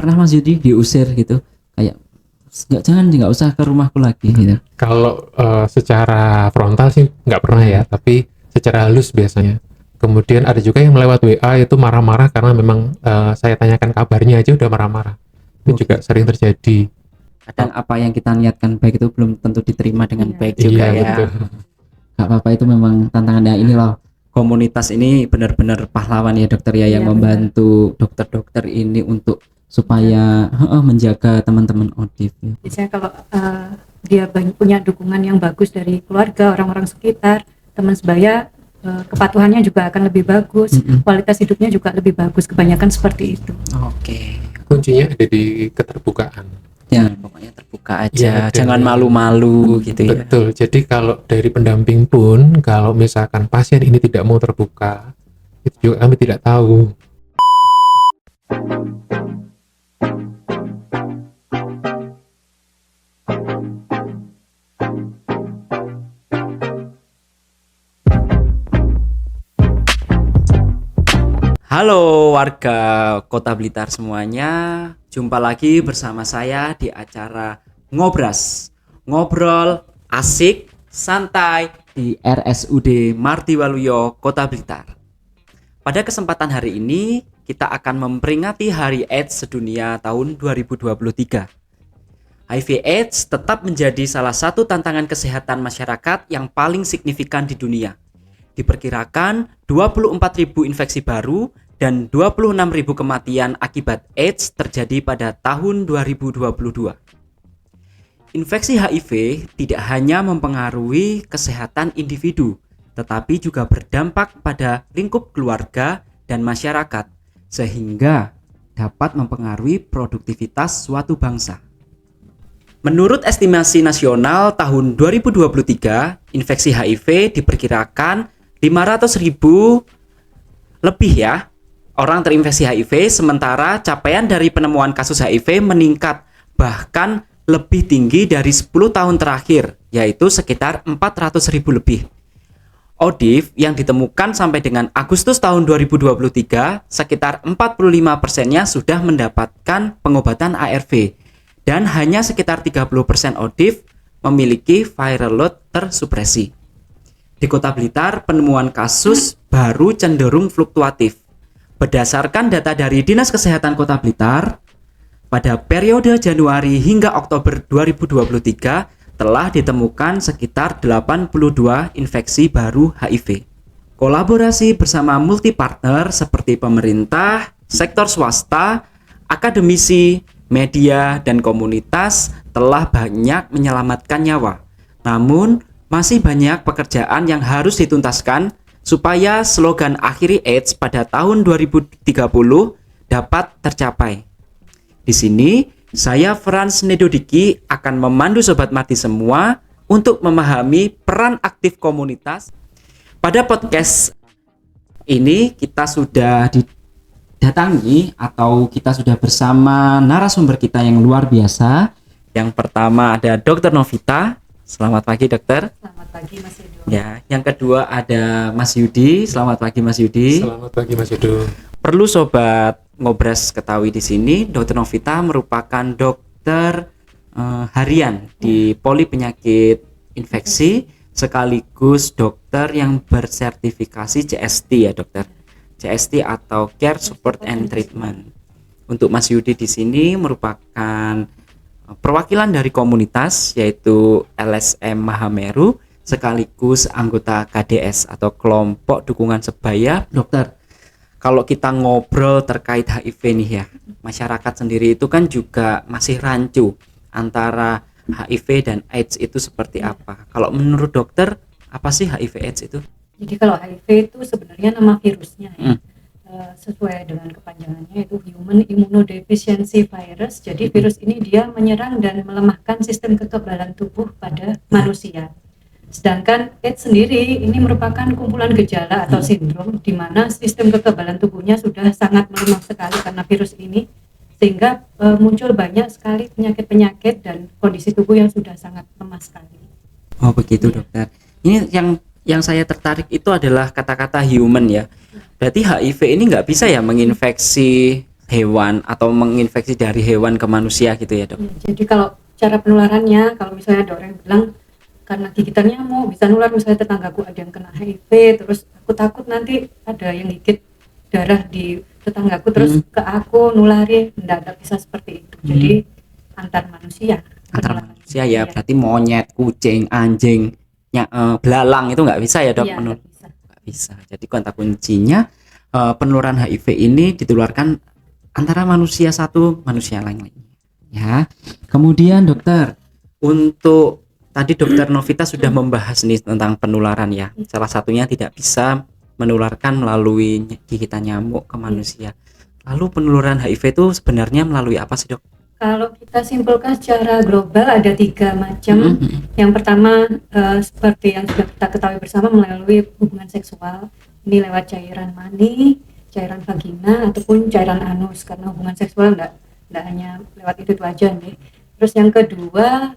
pernah Mas Yudi diusir gitu, kayak nggak usah ke rumahku lagi gitu? Kalau secara frontal sih nggak pernah ya, tapi secara halus biasanya. Kemudian ada juga yang lewat WA itu marah-marah karena memang saya tanyakan kabarnya aja udah marah-marah. Itu juga sering terjadi. Kadang apa yang kita niatkan baik itu belum tentu diterima dengan baik juga Iya, ya. betul. Gak apa-apa, itu memang tantangannya. Ini loh, komunitas ini benar-benar pahlawan ya dokter ya, yang Iya, membantu dokter-dokter ini untuk supaya menjaga teman-teman ODIF ya. Biasanya kalau dia punya dukungan yang bagus dari keluarga, orang-orang sekitar, teman sebaya, kepatuhannya juga akan lebih bagus, kualitas hidupnya juga lebih bagus. Kebanyakan seperti itu. Oke. Kuncinya ada di keterbukaan. Ya pokoknya terbuka aja, Ya, jangan dan- malu-malu gitu ya. Betul. Jadi kalau dari pendamping pun, kalau misalkan pasien ini tidak mau terbuka, itu juga kami tidak tahu. Halo warga Kota Blitar semuanya, jumpa lagi bersama saya di acara Ngobras, ngobrol asik, santai di RSUD Marti Waluyo, Kota Blitar. Pada kesempatan hari ini, kita akan memperingati Hari AIDS Sedunia tahun 2023. HIV/AIDS tetap menjadi salah satu tantangan kesehatan masyarakat yang paling signifikan di dunia. Diperkirakan 24.000 infeksi baru dan 26.000 kematian akibat AIDS terjadi pada tahun 2022. Infeksi HIV tidak hanya mempengaruhi kesehatan individu, tetapi juga berdampak pada lingkup keluarga dan masyarakat, sehingga dapat mempengaruhi produktivitas suatu bangsa. Menurut estimasi nasional tahun 2023, infeksi HIV diperkirakan 500.000 lebih ya orang terinfeksi HIV, sementara capaian dari penemuan kasus HIV meningkat bahkan lebih tinggi dari 10 tahun terakhir, yaitu sekitar 400.000 lebih. ODIF yang ditemukan sampai dengan Agustus tahun 2023, sekitar 45%-nya sudah mendapatkan pengobatan ARV, dan hanya sekitar 30% ODIF memiliki viral load tersupresi. Di Kota Blitar, penemuan kasus baru cenderung fluktuatif. Berdasarkan data dari Dinas Kesehatan Kota Blitar, pada periode Januari hingga Oktober 2023 telah ditemukan sekitar 82 infeksi baru HIV. Kolaborasi bersama multi partner seperti pemerintah, sektor swasta, akademisi, media, dan komunitas telah banyak menyelamatkan nyawa. Namun, masih banyak pekerjaan yang harus dituntaskan supaya slogan akhiri AIDS pada tahun 2030 dapat tercapai. Di sini, saya Frans Nedodiki akan memandu Sobat Marti semua untuk memahami peran aktif komunitas. Pada podcast ini kita sudah didatangi atau kita sudah bersama narasumber kita yang luar biasa. Yang pertama ada Dr. Novita. Selamat pagi dokter. Selamat pagi Mas Edo. Ya, yang kedua ada Mas Yudi. Selamat pagi Mas Yudi. Selamat pagi Mas Edo. Perlu Sobat Ngobras ketahui di sini, Dr. Novita merupakan dokter harian di Poli Penyakit Infeksi, sekaligus dokter yang bersertifikasi CST ya dokter. CST atau Care Support and Treatment. Untuk Mas Yudi di sini merupakan perwakilan dari komunitas yaitu LSM Mahameru, sekaligus anggota KDS atau kelompok dukungan sebaya. Dokter, kalau kita ngobrol terkait HIV nih ya, masyarakat sendiri itu kan juga masih rancu antara HIV dan AIDS itu seperti apa. Kalau menurut dokter, apa sih HIV AIDS itu? Jadi kalau HIV itu sebenarnya nama virusnya ya. Sesuai dengan kepanjangannya itu Human Immunodeficiency Virus. Jadi virus ini dia menyerang dan melemahkan sistem kekebalan tubuh pada manusia. Sedangkan AIDS sendiri ini merupakan kumpulan gejala atau sindrom di mana sistem kekebalan tubuhnya sudah sangat melemah sekali karena virus ini, sehingga muncul banyak sekali penyakit-penyakit dan kondisi tubuh yang sudah sangat lemah sekali. Oh begitu dokter. Ini yang saya tertarik itu adalah kata-kata human ya. Berarti HIV ini nggak bisa ya menginfeksi hewan atau menginfeksi dari hewan ke manusia gitu ya, Dok? Ya, jadi kalau cara penularannya, kalau misalnya ada orang yang bilang karena gigitan nyamuk bisa nular, misalnya tetanggaku ada yang kena HIV, terus aku takut nanti ada yang gigit darah di tetanggaku terus ke aku nulari, enggak bisa seperti itu. Jadi antar manusia. Antar penularan. manusia ya, berarti monyet, kucing, anjing, belalang itu nggak bisa ya, Dok? Iya, nggak bisa. Nggak bisa. Jadi kata kuncinya penularan HIV ini ditularkan antara manusia satu manusia lain ya. Kemudian dokter, untuk tadi dokter Novita sudah membahas nih tentang penularan ya, salah satunya tidak bisa menularkan melalui gigitan nyamuk ke manusia. Lalu penularan HIV itu sebenarnya melalui apa sih, Dok? Kalau kita simpulkan secara global ada 3 macam. Yang pertama seperti yang sudah kita ketahui bersama melalui hubungan seksual. Ini lewat cairan mani, cairan vagina ataupun cairan anus, karena hubungan seksual enggak hanya lewat itu aja nih. Terus yang kedua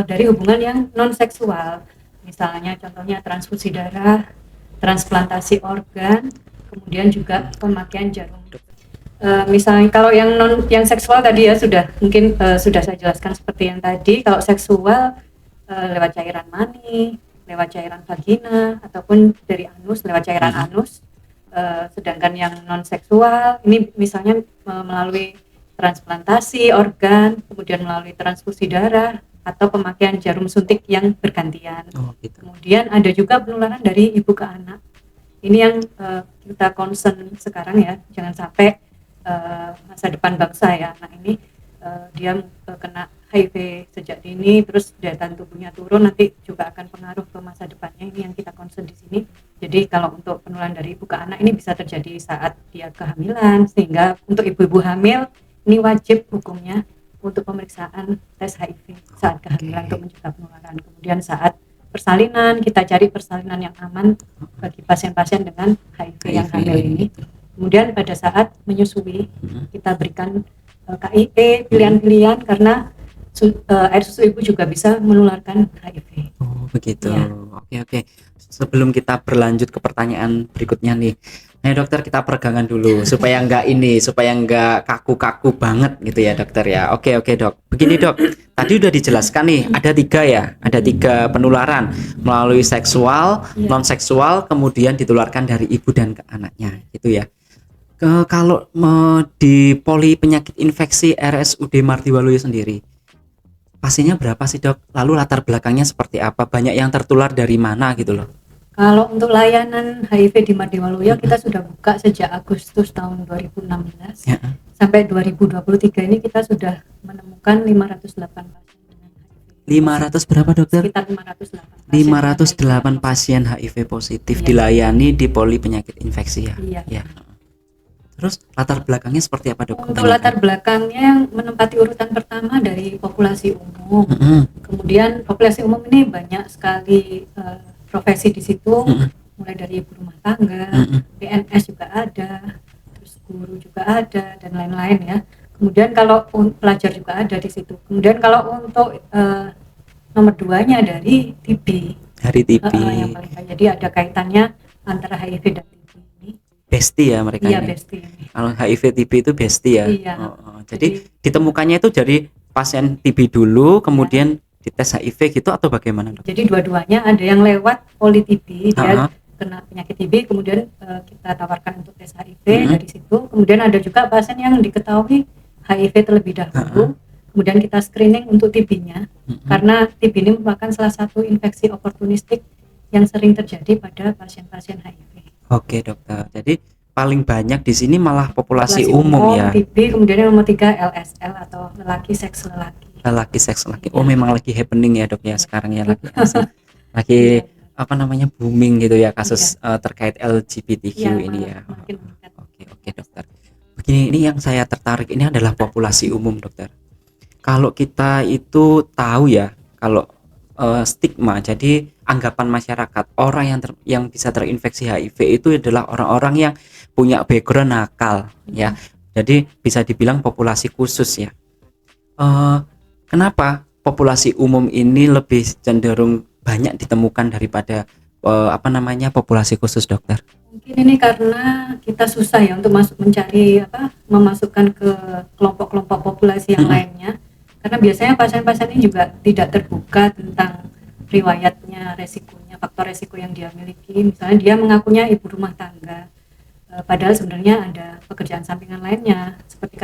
dari hubungan yang non seksual. Misalnya contohnya transfusi darah, transplantasi organ, kemudian juga pemakaian jarum. Misalnya kalau yang seksual tadi ya sudah mungkin sudah saya jelaskan seperti yang tadi. Kalau seksual lewat cairan mani, lewat cairan vagina ataupun dari anus lewat cairan anus. Sedangkan yang non seksual ini misalnya melalui transplantasi organ, kemudian melalui transfusi darah atau pemakaian jarum suntik yang bergantian. Gitu. Kemudian ada juga penularan dari ibu ke anak. Ini yang kita concern sekarang ya, jangan sampai masa depan bangsa ya anak ini dia kena HIV sejak dini, terus daya tahan tubuhnya turun, nanti juga akan pengaruh ke masa depannya. Ini yang kita concern di sini. Jadi kalau untuk penularan dari ibu ke anak ini bisa terjadi saat dia kehamilan, sehingga untuk ibu-ibu hamil ini wajib hukumnya untuk pemeriksaan tes HIV saat kehamilan untuk mencegah penularan. Kemudian saat persalinan kita cari persalinan yang aman bagi pasien-pasien dengan HIV yang hamil ini. Kemudian pada saat menyusui kita berikan KIE pilihan-pilihan karena air susu ibu juga bisa menularkan HIV. Oh begitu. Ya. Oke. Sebelum kita berlanjut ke pertanyaan berikutnya nih, dokter kita peregangan dulu supaya nggak kaku-kaku banget gitu ya dokter ya. Oke dok. Begini dok, tadi udah dijelaskan nih ada tiga penularan melalui seksual, non seksual, kemudian ditularkan dari ibu dan ke anaknya gitu ya. Kalau di poli penyakit infeksi RSUD Mardiwaluyo sendiri, pasiennya berapa sih dok? Lalu latar belakangnya seperti apa? Banyak yang tertular dari mana gitu loh? Kalau untuk layanan HIV di Mardiwaluyo kita sudah buka sejak Agustus tahun 2016 sampai 2023 ini kita sudah menemukan 508 pasien dengan HIV. 500 berapa dokter? Sekitar 508 pasien HIV positif dilayani di poli penyakit infeksi ya. Iya. Terus latar belakangnya seperti apa dok? Untuk latar belakangnya yang menempati urutan pertama dari populasi umum. Kemudian populasi umum ini banyak sekali profesi di situ, mulai dari ibu rumah tangga, PNS juga ada, terus guru juga ada dan lain-lain ya. Kemudian kalau pelajar juga ada di situ. Kemudian kalau untuk nomor 2-nya dari TB. Dari TB. Yang paling banyak. Jadi ada kaitannya antara HIV dan TB. Bestie ya mereka iya, ini. Bestie. Kalau HIV TB itu bestie ya. Iya. Jadi ditemukannya itu dari pasien TB dulu, kemudian dites HIV gitu atau bagaimana dok? Jadi dua-duanya, ada yang lewat poli TB, dia kena penyakit TB, kemudian kita tawarkan untuk tes HIV dari situ. Kemudian ada juga pasien yang diketahui HIV terlebih dahulu, kemudian kita screening untuk TB-nya, karena TB ini merupakan salah satu infeksi oportunistik yang sering terjadi pada pasien-pasien HIV. Oke dokter, jadi paling banyak di sini malah populasi umum ya. TB, kemudian yang nomor 3 LSL atau lelaki seks lelaki. Lelaki seks lelaki. Oh memang lagi happening ya dok ya sekarang ya lagi apa namanya booming gitu ya kasus terkait LGBTQ ini ya. Oke dokter. Begini, ini yang saya tertarik ini adalah populasi umum dokter. Kalau kita itu tahu ya kalau stigma, jadi anggapan masyarakat orang yang bisa terinfeksi HIV itu adalah orang-orang yang punya background nakal ya, jadi bisa dibilang populasi khusus ya. Kenapa populasi umum ini lebih cenderung banyak ditemukan daripada populasi khusus dokter? Mungkin ini karena kita susah ya untuk memasukkan ke kelompok-kelompok populasi yang lainnya. Karena biasanya pasien-pasien ini juga tidak terbuka tentang riwayatnya, resikonya, faktor resiko yang dia miliki. Misalnya dia mengakunya ibu rumah tangga, padahal sebenarnya ada pekerjaan sampingan lainnya. Seperti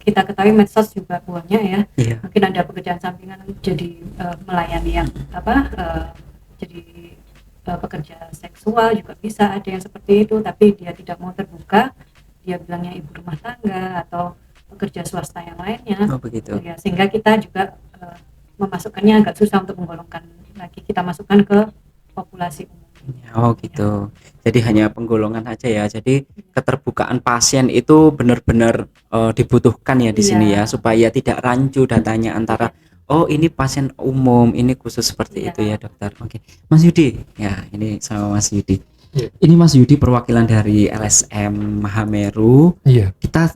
kita ketahui medsos juga banyak ya. Iya. Mungkin ada pekerjaan sampingan jadi melayani yang jadi pekerja seksual juga bisa ada yang seperti itu, tapi dia tidak mau terbuka, dia bilangnya ibu rumah tangga atau pekerja swasta yang lainnya. Oh begitu. Ya, sehingga kita juga memasukkannya agak susah untuk menggolongkan lagi, kita masukkan ke populasi umum. Oh gitu. Jadi hanya penggolongan aja ya. Jadi keterbukaan pasien itu benar-benar dibutuhkan ya di sini ya, supaya tidak rancu datanya antara oh ini pasien umum, ini khusus seperti itu ya dokter. Oke. Mas Yudi, ya ini sama Mas Yudi. Ini Mas Yudi perwakilan dari LSM Mahameru. Iya. Kita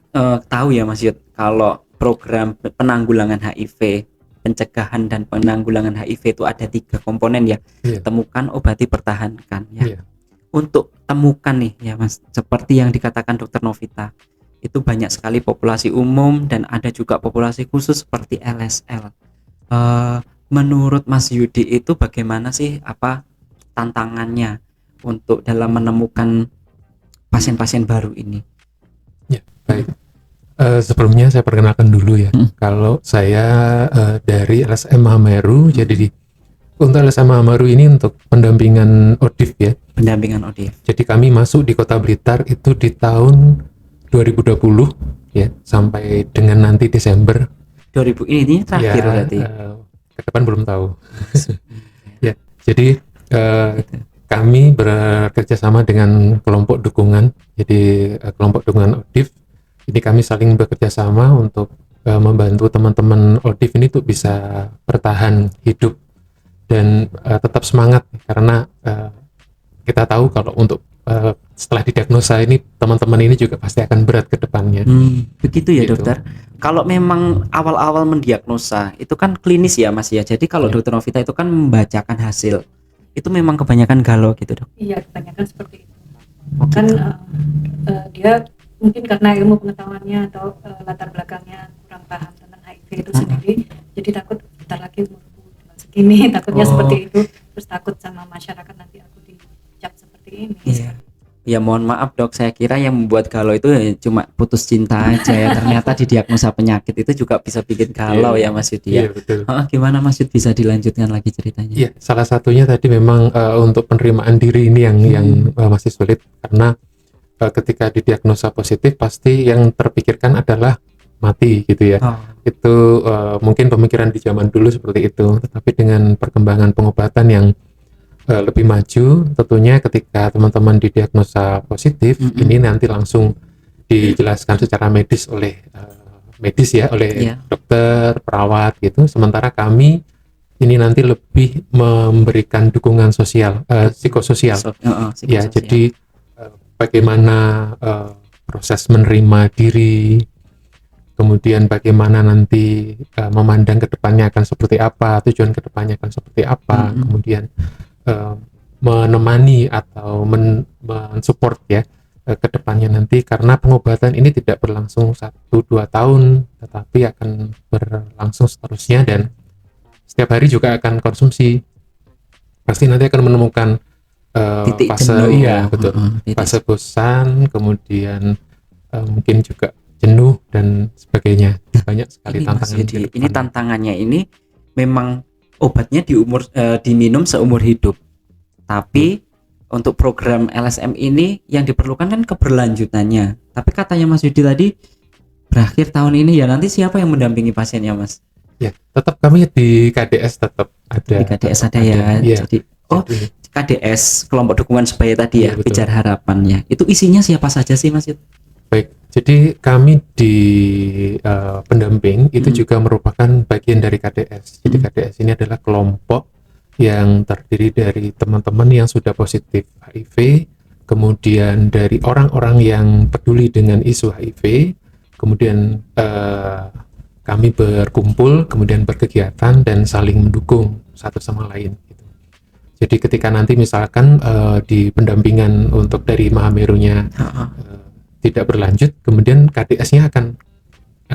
tahu ya Mas Yud, kalau program penanggulangan HIV, pencegahan dan penanggulangan HIV itu ada 3 komponen ya. Temukan, obati, pertahankan ya. Untuk temukan nih ya Mas, seperti yang dikatakan dokter Novita, itu banyak sekali populasi umum dan ada juga populasi khusus seperti LSL. Menurut Mas Yudi itu bagaimana sih tantangannya untuk dalam menemukan pasien-pasien baru ini? Ya, baik. Sebelumnya saya perkenalkan dulu ya. Kalau saya dari LSM Mahameru, jadi untuk LSM Mahameru ini untuk pendampingan ODIF ya. Pendampingan ODIF. Jadi kami masuk di Kota Blitar itu di tahun 2020 ya, sampai dengan nanti Desember 2000 ini terakhir ya, berarti. Ke depan belum tahu. Ya, jadi kami bekerja sama dengan kelompok dukungan. Jadi kelompok dukungan ODIF ini kami saling bekerja sama untuk membantu teman-teman ODIF ini tuh bisa bertahan hidup dan tetap semangat, karena kita tahu kalau untuk setelah didiagnosa ini teman-teman ini juga pasti akan berat ke depannya. Begitu ya Gitu. dokter. Kalau memang awal-awal mendiagnosa itu kan klinis ya Mas ya. Jadi kalau dokter Novita itu kan membacakan hasil, itu memang kebanyakan galau gitu dok. Iya, kebanyakan seperti itu. Kan dia mungkin karena ilmu pengetahuannya atau latar belakangnya kurang paham tentang HIV itu sendiri, jadi takut bentar lagi umurku cuma segini, takutnya seperti itu, terus takut sama masyarakat nanti aku dicap seperti ini. Iya. Ya mohon maaf dok, saya kira yang membuat galau itu cuma putus cinta aja ya. Ternyata didiagnosa penyakit itu juga bisa bikin galau ya Mas Yudi ya. Iya, betul. Gimana Mas Yudi, bisa dilanjutkan lagi ceritanya? Iya, salah satunya tadi memang untuk penerimaan diri ini yang masih sulit, karena ketika didiagnosa positif pasti yang terpikirkan adalah mati gitu ya. Itu mungkin pemikiran di zaman dulu seperti itu, tetapi dengan perkembangan pengobatan yang lebih maju, tentunya ketika teman-teman didiagnosa positif, ini nanti langsung dijelaskan secara medis oleh dokter, perawat gitu. Sementara kami ini nanti lebih memberikan dukungan sosial, psikososial. Ya, jadi bagaimana proses menerima diri, kemudian bagaimana nanti memandang ke depannya akan seperti apa, tujuan ke depannya akan seperti apa, kemudian menemani atau mensupport ya ke depannya nanti, karena pengobatan ini tidak berlangsung 1-2 tahun, tetapi akan berlangsung seterusnya, dan setiap hari juga akan konsumsi. Pasti nanti akan menemukan titik fase jenuh. betul, fase bosan, kemudian mungkin juga jenuh dan sebagainya. Banyak sekali tantangan. Ini tantangannya ini memang obatnya diminum seumur hidup, tapi untuk program LSM ini yang diperlukan kan keberlanjutannya. Tapi katanya Mas Yudi tadi berakhir tahun ini ya, nanti siapa yang mendampingi pasiennya Mas? Ya, tetap kami di KDS tetap ada. Di KDS ada ya. Jadi KDS, kelompok dukungan sebaya tadi ya, Pijar Harapannya. Itu isinya siapa saja sih Mas Yud? Baik, jadi kami di pendamping itu juga merupakan bagian dari KDS. Jadi KDS ini adalah kelompok yang terdiri dari teman-teman yang sudah positif HIV, kemudian dari orang-orang yang peduli dengan isu HIV, kemudian kami berkumpul, kemudian berkegiatan dan saling mendukung satu sama lain. Gitu. Jadi ketika nanti misalkan di pendampingan untuk dari Mahamerunya tidak berlanjut, kemudian KDS-nya akan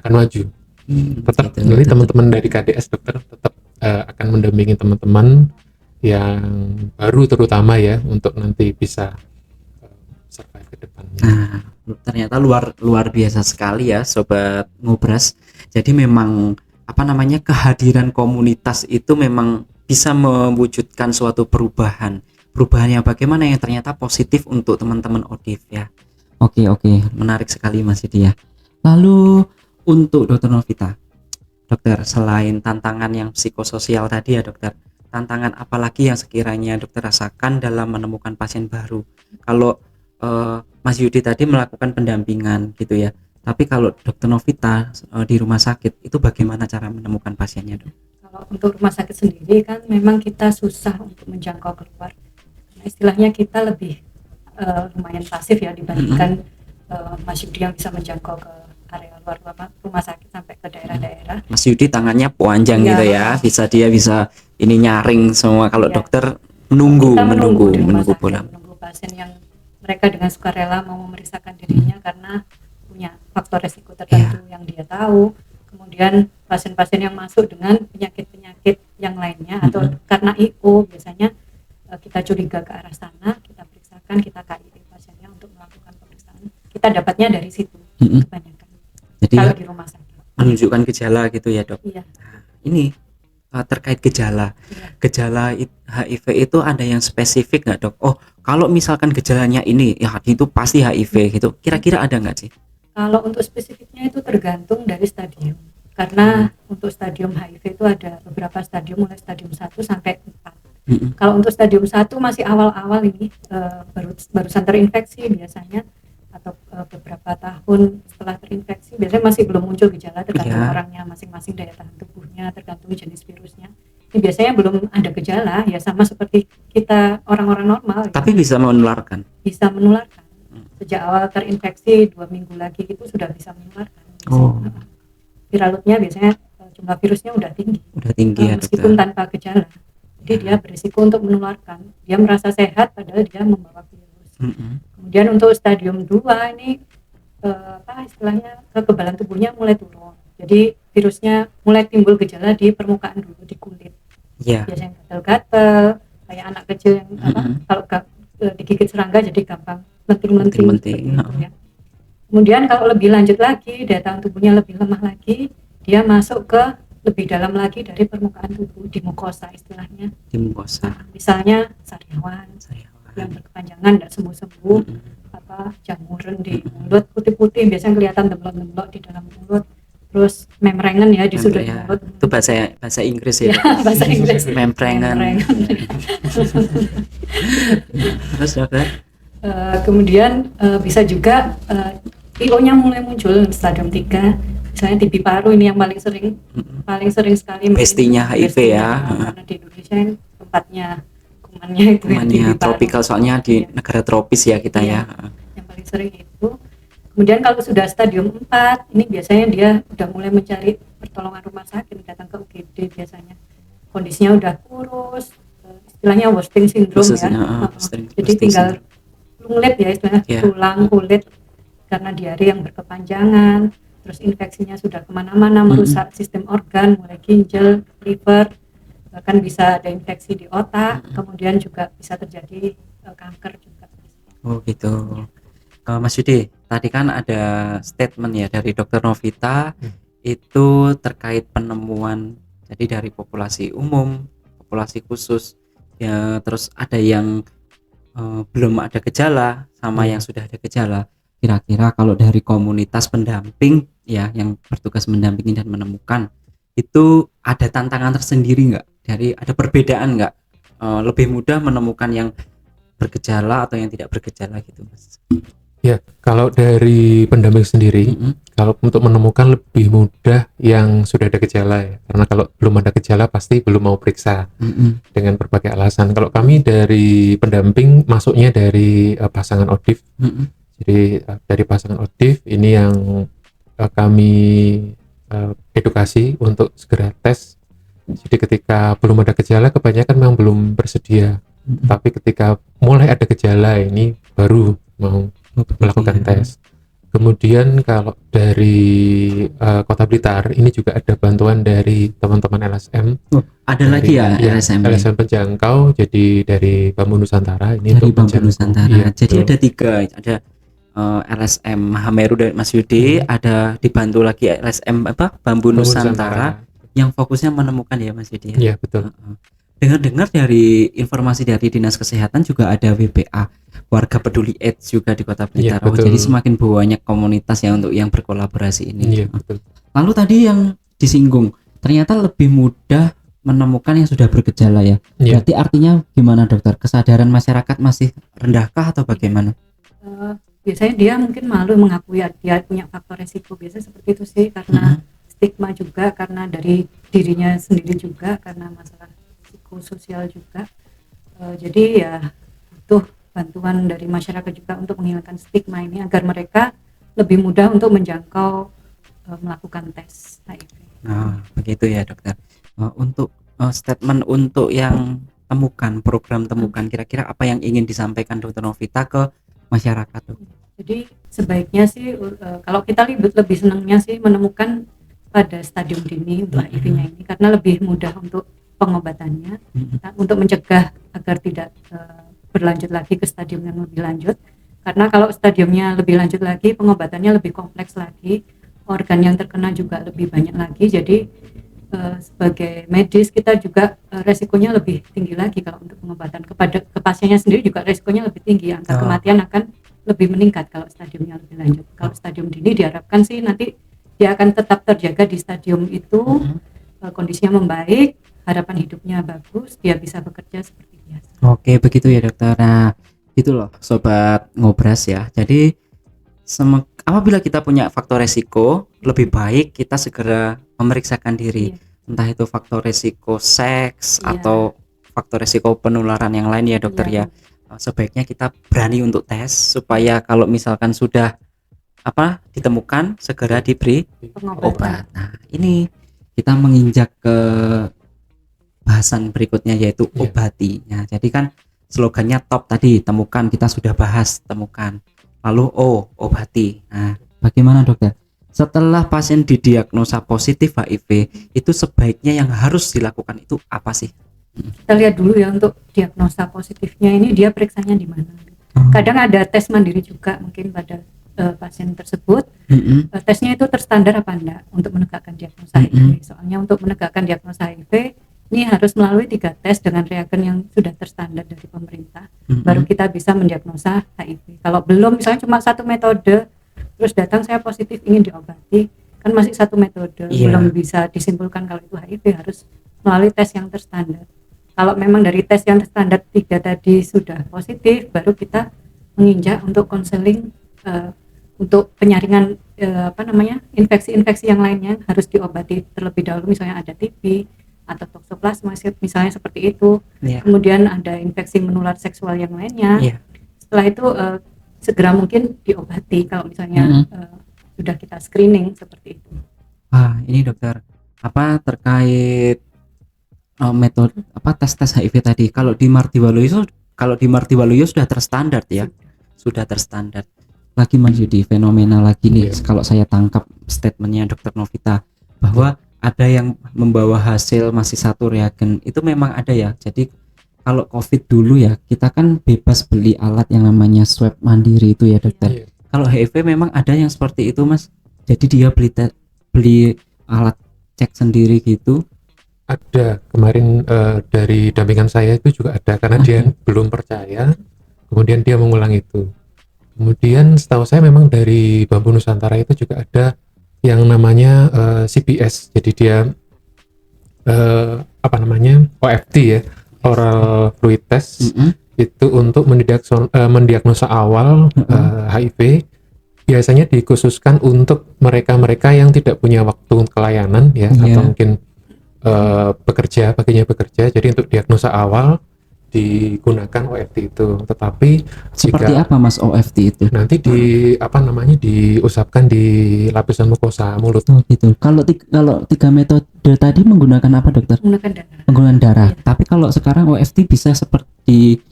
maju. Tetap gitu, nanti tetap. teman-teman dari KDS dokter tetap akan mendampingi teman-teman yang baru terutama ya, untuk nanti bisa survive ke depannya. Nah, ternyata luar biasa sekali ya sobat ngobras. Jadi memang apa namanya, kehadiran komunitas itu memang bisa mewujudkan suatu perubahan yang bagaimana yang ternyata positif untuk teman-teman ODIF ya. Oke, menarik sekali Mas Yudi ya. Lalu untuk Dokter Novita, dokter, selain tantangan yang psikososial tadi ya dokter, tantangan apa lagi yang sekiranya dokter rasakan dalam menemukan pasien baru? Kalau Mas Yudi tadi melakukan pendampingan gitu ya, tapi kalau Dokter Novita di rumah sakit itu bagaimana cara menemukan pasiennya dok? Kalau untuk rumah sakit sendiri kan memang kita susah untuk menjangkau keluar. Nah, istilahnya kita lebih lumayan pasif ya dibandingkan Mas Yudi yang bisa menjangkau ke area luar rumah sakit sampai ke daerah-daerah. Mas Yudi tangannya panjang Iya. gitu ya, dia bisa ini nyaring semua. Kalau Iya. dokter menunggu Kita di rumah sakit, pulang. menunggu pasien yang mereka dengan sukarela mau memeriksakan dirinya karena punya faktor resiko tertentu yang dia tahu. Kemudian pasien-pasien yang masuk dengan penyakit-penyakit yang lainnya atau karena IO biasanya kita curiga ke arah sana, kita periksakan, kita KIP pasiennya untuk melakukan pemeriksaan. Kita dapatnya dari situ kebanyakan. Jadi Kalau di rumah sakit menunjukkan gejala gitu ya dok. iya. Nah, ini terkait gejala. Iya. Gejala HIV itu ada yang spesifik nggak dok? Oh, kalau misalkan gejalanya ini ya itu pasti HIV gitu. Kira-kira ada nggak sih? Kalau untuk spesifiknya itu tergantung dari stadium. Karena untuk stadium HIV itu ada beberapa stadium, mulai stadium 1 sampai 4. Kalau untuk stadium 1 masih awal-awal ini barusan terinfeksi biasanya, atau beberapa tahun setelah terinfeksi biasanya masih belum muncul gejala, tergantung orangnya masing-masing, daya tahan tubuhnya, tergantung jenis virusnya. Ini biasanya belum ada gejala, ya sama seperti kita orang-orang normal. Tapi bisa menularkan. Bisa menularkan. Sejak awal terinfeksi 2 minggu lagi itu sudah bisa menularkan. Viral load-nya biasanya jumlah virusnya udah tinggi. Ya meskipun dokter. tanpa gejala. Jadi dia berisiko untuk menularkan. Dia merasa sehat padahal dia membawa virus. Kemudian untuk stadium 2 ini istilahnya kekebalan tubuhnya mulai turun. Jadi virusnya mulai timbul gejala di permukaan dulu, di kulit. Biasanya gatal-gatal, kayak anak kecil yang kalau digigit serangga jadi gampang menting-menting gitu ya. Kemudian kalau lebih lanjut lagi, daya tahan tubuhnya lebih lemah lagi, dia masuk ke lebih dalam lagi dari permukaan tubuh, di mukosa istilahnya. Di mukosa. Misalnya sariawan yang berkepanjangan tidak sembuh-sembuh, jamuran di mulut, putih-putih biasanya kelihatan demlok-demlok di dalam mulut. Terus memrengen ya di sudut mulut. Itu bahasa Inggris ya. Bahasa Inggris. Memrengen. Terus dokter? Kemudian bisa juga IO-nya mulai muncul stadium 3, misalnya TB paru ini yang paling sering sekali Pestinya HIV ya. Karena di Indonesia tempatnya kumannya itu kumannya tropikal, soalnya di negara tropis ya kita ya. Yang paling sering itu. Kemudian kalau sudah stadium 4 ini biasanya dia udah mulai mencari pertolongan rumah sakit, datang ke UGD biasanya. Kondisinya udah kurus, istilahnya wasting syndrome ya. Jadi tinggal lunglip ya istilahnya, tulang, kulit, karena diare yang berkepanjangan, terus infeksinya sudah kemana-mana, merusak sistem organ, mulai ginjal, liver, bahkan bisa ada infeksi di otak, kemudian juga bisa terjadi kanker juga. Oh gitu. Mas Yudi, tadi kan ada statement ya dari Dokter Novita itu terkait penemuan, jadi dari populasi umum, populasi khusus, ya terus ada yang belum ada gejala sama yang sudah ada gejala. Kira-kira kalau dari komunitas pendamping ya yang bertugas mendampingi dan menemukan, itu ada tantangan tersendiri nggak? Ada perbedaan nggak? Lebih mudah menemukan yang bergejala atau yang tidak bergejala gitu, Mas? Ya, kalau dari pendamping sendiri, kalau untuk menemukan lebih mudah yang sudah ada gejala ya. Karena kalau belum ada gejala pasti belum mau periksa dengan berbagai alasan. Kalau kami dari pendamping masuknya dari pasangan ODIF. Jadi dari pasangan ODIF ini yang kami edukasi untuk segera tes. Jadi ketika belum ada gejala kebanyakan memang belum bersedia Tapi ketika mulai ada gejala ini baru mau melakukan tes. Kemudian kalau dari Kota Blitar ini juga ada bantuan dari teman-teman LSM. Ada lagi ya LSM. LSM penjangkau, jadi dari Bambu Nusantara ini Dari untuk Bambu penjangkau. Nusantara. Iya, Jadi betul. ada 3, ada LSM Hameru dari Mas Yudi, ada dibantu lagi LSM Bambu Nusantara yang fokusnya menemukan ya Mas Yudi ya. Iya, betul. Dengar-dengar dari informasi dari Dinas Kesehatan juga ada WPA, Warga Peduli AIDS juga di Kota Blitar. Iya, betul. Jadi semakin banyak komunitas ya untuk yang berkolaborasi ini. Iya, betul. Lalu tadi yang disinggung, ternyata lebih mudah menemukan yang sudah bergejala ya. Iya. Berarti artinya gimana dokter? Kesadaran masyarakat masih rendahkah atau bagaimana? Biasanya dia mungkin malu mengakui dia punya faktor resiko, biasanya seperti itu sih, karena stigma juga, karena dari dirinya sendiri juga, karena masalah psikososial juga. Jadi ya butuh bantuan dari masyarakat juga untuk menghilangkan stigma ini agar mereka lebih mudah untuk menjangkau melakukan tes HIV. Nah, begitu ya dokter. Untuk statement untuk yang program temukan, kira-kira apa yang ingin disampaikan Dokter Novita ke masyarakat tuh? Jadi sebaiknya sih kalau kita lebih senangnya sih menemukan pada stadium dini untuk HIV-nya ini, karena lebih mudah untuk pengobatannya, untuk mencegah agar tidak berlanjut lagi ke stadium yang lebih lanjut. Karena kalau stadiumnya lebih lanjut lagi, pengobatannya lebih kompleks lagi, organ yang terkena juga lebih banyak lagi. Jadi sebagai medis kita juga resikonya lebih tinggi lagi kalau untuk pengobatan. Ke pasiennya sendiri juga resikonya lebih tinggi, angka kematian akan lebih meningkat kalau stadiumnya lebih lanjut. Kalau stadium dini diharapkan sih nanti dia akan tetap terjaga di stadium itu, kondisinya membaik, harapan hidupnya bagus, dia bisa bekerja seperti biasa. Oke, begitu ya dokter. Nah, itu loh sobat ngobras ya. Jadi apabila kita punya faktor resiko, lebih baik kita segera memeriksakan diri. Entah itu faktor resiko seks atau faktor resiko penularan yang lain ya dokter ya. Sebaiknya kita berani untuk tes supaya kalau misalkan sudah ditemukan segera diberi obat. Nah, ini kita menginjak ke bahasan berikutnya yaitu obati. Nah, jadi kan slogannya top tadi, temukan, kita sudah bahas temukan. Lalu obati. Nah, bagaimana dokter? Setelah pasien didiagnosa positif HIV, itu sebaiknya yang harus dilakukan itu apa sih? Kita lihat dulu ya untuk diagnosa positifnya ini dia periksanya di mana. Kadang ada tes mandiri juga mungkin pada pasien tersebut. Tesnya itu terstandar apa enggak untuk menegakkan diagnosa HIV. Soalnya untuk menegakkan diagnosa HIV ini harus melalui 3 tes dengan reagen yang sudah terstandar dari pemerintah. Baru kita bisa mendiagnosa HIV. Kalau belum, misalnya cuma 1 metode, terus datang saya positif ingin diobati, kan masih 1 metode, belum bisa disimpulkan kalau itu HIV, harus melalui tes yang terstandar. Kalau memang dari tes yang terstandar 3 tadi sudah positif, baru kita menginjak untuk konseling untuk penyaringan infeksi-infeksi yang lainnya harus diobati terlebih dahulu, misalnya ada TB atau toksoplasma misalnya seperti itu. Kemudian ada infeksi menular seksual yang lainnya. Setelah itu segera mungkin diobati kalau misalnya sudah kita screening seperti itu. Ini dokter, terkait metode tes HIV tadi, kalau di Martiwaluyo sudah terstandar ya, sudah terstandar. Lagi Mas Yudi, fenomena lagi nih, kalau saya tangkap statementnya Dokter Novita bahwa ada yang membawa hasil masih 1 reagen, itu memang ada ya. Jadi kalau COVID dulu ya, kita kan bebas beli alat yang namanya swab mandiri itu ya dokter. Kalau HIV memang ada yang seperti itu Mas, jadi dia beli alat cek sendiri gitu. Ada, kemarin dari dampingan saya itu juga ada, karena dia belum percaya, kemudian dia mengulang itu. Kemudian setahu saya memang dari Bambu Nusantara itu juga ada yang namanya CPS, jadi dia OFT ya, oral fluid test, itu untuk mendiagnosa awal HIV. Biasanya dikhususkan untuk mereka-mereka yang tidak punya waktu pelayanan ya, atau mungkin baginya bekerja. Jadi untuk diagnosa awal digunakan OFT itu. Tetapi Seperti jika apa Mas OFT itu? nanti diusapkan di lapisan mukosa mulut. Oh gitu. Kalau tiga metode tadi menggunakan apa dokter? Menggunakan darah. Menggunakan darah. Iya. Tapi kalau sekarang OFT bisa seperti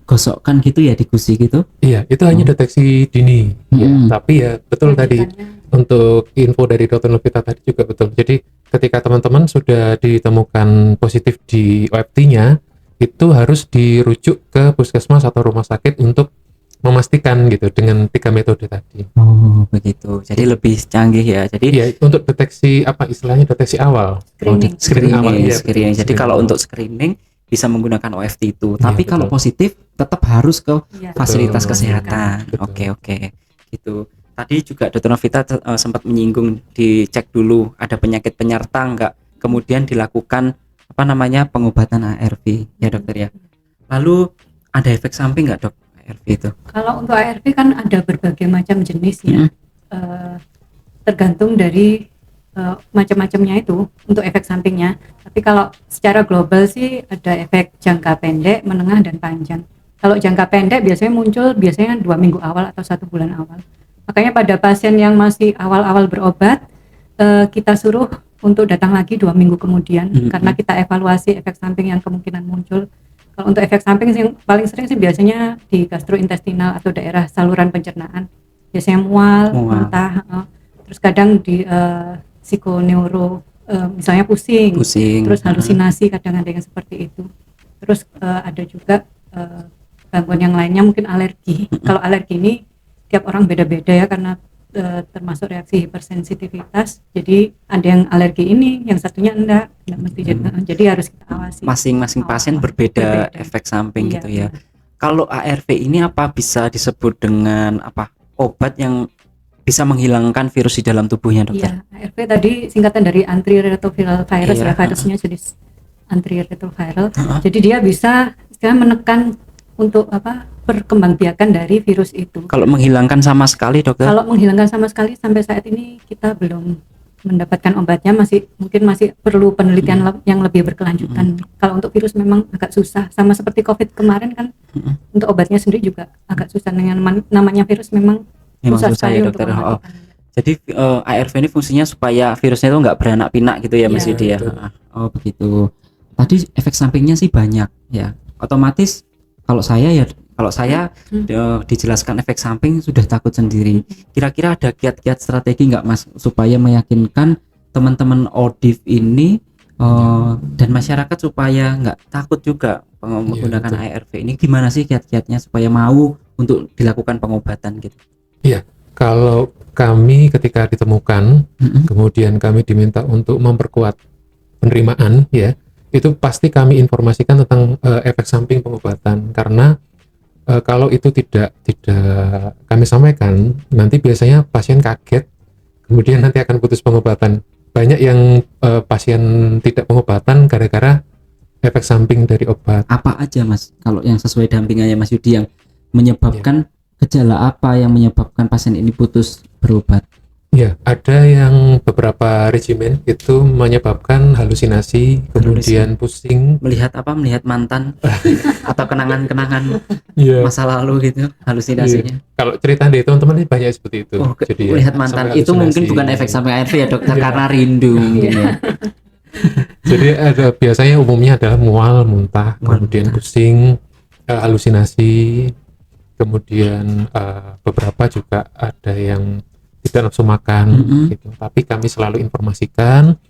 gosokkan gitu ya, digusi gitu. Iya, itu hanya deteksi dini. Ya, tapi ya betul tadi Lanjutannya, untuk info dari Dr. Novita tadi juga betul. Jadi ketika teman-teman sudah ditemukan positif di OFT-nya, itu harus dirujuk ke puskesmas atau rumah sakit untuk memastikan gitu dengan 3 metode tadi. Oh begitu. Jadi lebih canggih ya. Jadi Iya, untuk deteksi apa istilahnya deteksi awal. screening. Screening awal, iya, screening. betul. Jadi Screening kalau awal. untuk screening bisa menggunakan OFT itu. Iya, Tapi kalau betul. positif tetap harus ke Iya. fasilitas Betul. kesehatan. Betul. Oke. Gitu. Tadi juga Dr. Novita sempat menyinggung dicek dulu ada penyakit penyerta enggak, kemudian dilakukan apa namanya pengobatan ARV ya dokter ya. Lalu ada efek samping enggak dok ARV itu? Kalau untuk ARV kan ada berbagai macam jenis ya. Tergantung dari macam-macamnya itu untuk efek sampingnya. Tapi kalau secara global sih ada efek jangka pendek, menengah dan panjang. Kalau jangka pendek biasanya muncul 2 minggu awal atau 1 bulan awal. Makanya pada pasien yang masih awal-awal berobat, kita suruh untuk datang lagi 2 minggu kemudian karena kita evaluasi efek samping yang kemungkinan muncul. Kalau untuk efek samping yang paling sering sih biasanya di gastrointestinal atau daerah saluran pencernaan. Biasanya mual. Muntah, terus kadang di psikoneuro, misalnya pusing, terus halusinasi, kadang ada yang seperti itu. Terus ada juga gangguan yang lainnya, mungkin alergi. Kalau alergi ini tiap orang beda-beda ya, karena termasuk reaksi hipersensitivitas. Jadi ada yang alergi ini, yang satunya enggak mesti. Jadi harus kita awasi. Masing-masing pasien berbeda efek samping gitu ya. Kalau ARV ini apa bisa disebut dengan apa obat yang bisa menghilangkan virus di dalam tubuhnya dokter? Iya, ARV tadi singkatan dari antiretroviral virus ya, virusnya jenis antiretroviral. Jadi dia bisa menekan untuk apa perkembangbiakan dari virus itu. Kalau menghilangkan sama sekali dokter? Kalau menghilangkan sama sekali sampai saat ini kita belum mendapatkan obatnya, mungkin masih perlu penelitian yang lebih berkelanjutan. Kalau untuk virus memang agak susah, sama seperti COVID kemarin kan, untuk obatnya sendiri juga agak susah. Namanya virus memang susah ya dokter. Jadi ARV ini fungsinya supaya virusnya itu nggak beranak pinak gitu ya Mas Yudi ya. Oh begitu. Tadi efek sampingnya sih banyak ya. Otomatis kalau saya dijelaskan efek samping sudah takut sendiri. Kira-kira ada kiat-kiat strategi nggak Mas supaya meyakinkan teman-teman ODIF ini dan masyarakat supaya nggak takut juga menggunakan ARV ini? Gimana sih kiat-kiatnya supaya mau untuk dilakukan pengobatan gitu? Iya, kalau kami ketika ditemukan, kemudian kami diminta untuk memperkuat penerimaan ya, itu pasti kami informasikan tentang efek samping pengobatan, karena kalau itu tidak kami sampaikan, nanti biasanya pasien kaget, kemudian nanti akan putus pengobatan. Banyak yang pasien tidak pengobatan gara-gara efek samping dari obat. Apa aja Mas, kalau yang sesuai dampingannya Mas Yudi, yang menyebabkan gejala apa yang menyebabkan pasien ini putus berobat? Ya, ada yang beberapa regimen itu menyebabkan halusinasi, kemudian pusing. Melihat mantan atau kenangan-kenangan masa lalu gitu, halusinasinya. Kalau cerita dari teman-teman ini banyak seperti itu. Jadi melihat mantan itu mungkin bukan efek samping ARV ya dokter, karena rindu mungkin ya. Jadi ada biasanya umumnya adalah mual, muntah, kemudian pusing, halusinasi, kemudian beberapa juga ada yang tidak nafsu makan gitu. Tapi kami selalu informasikan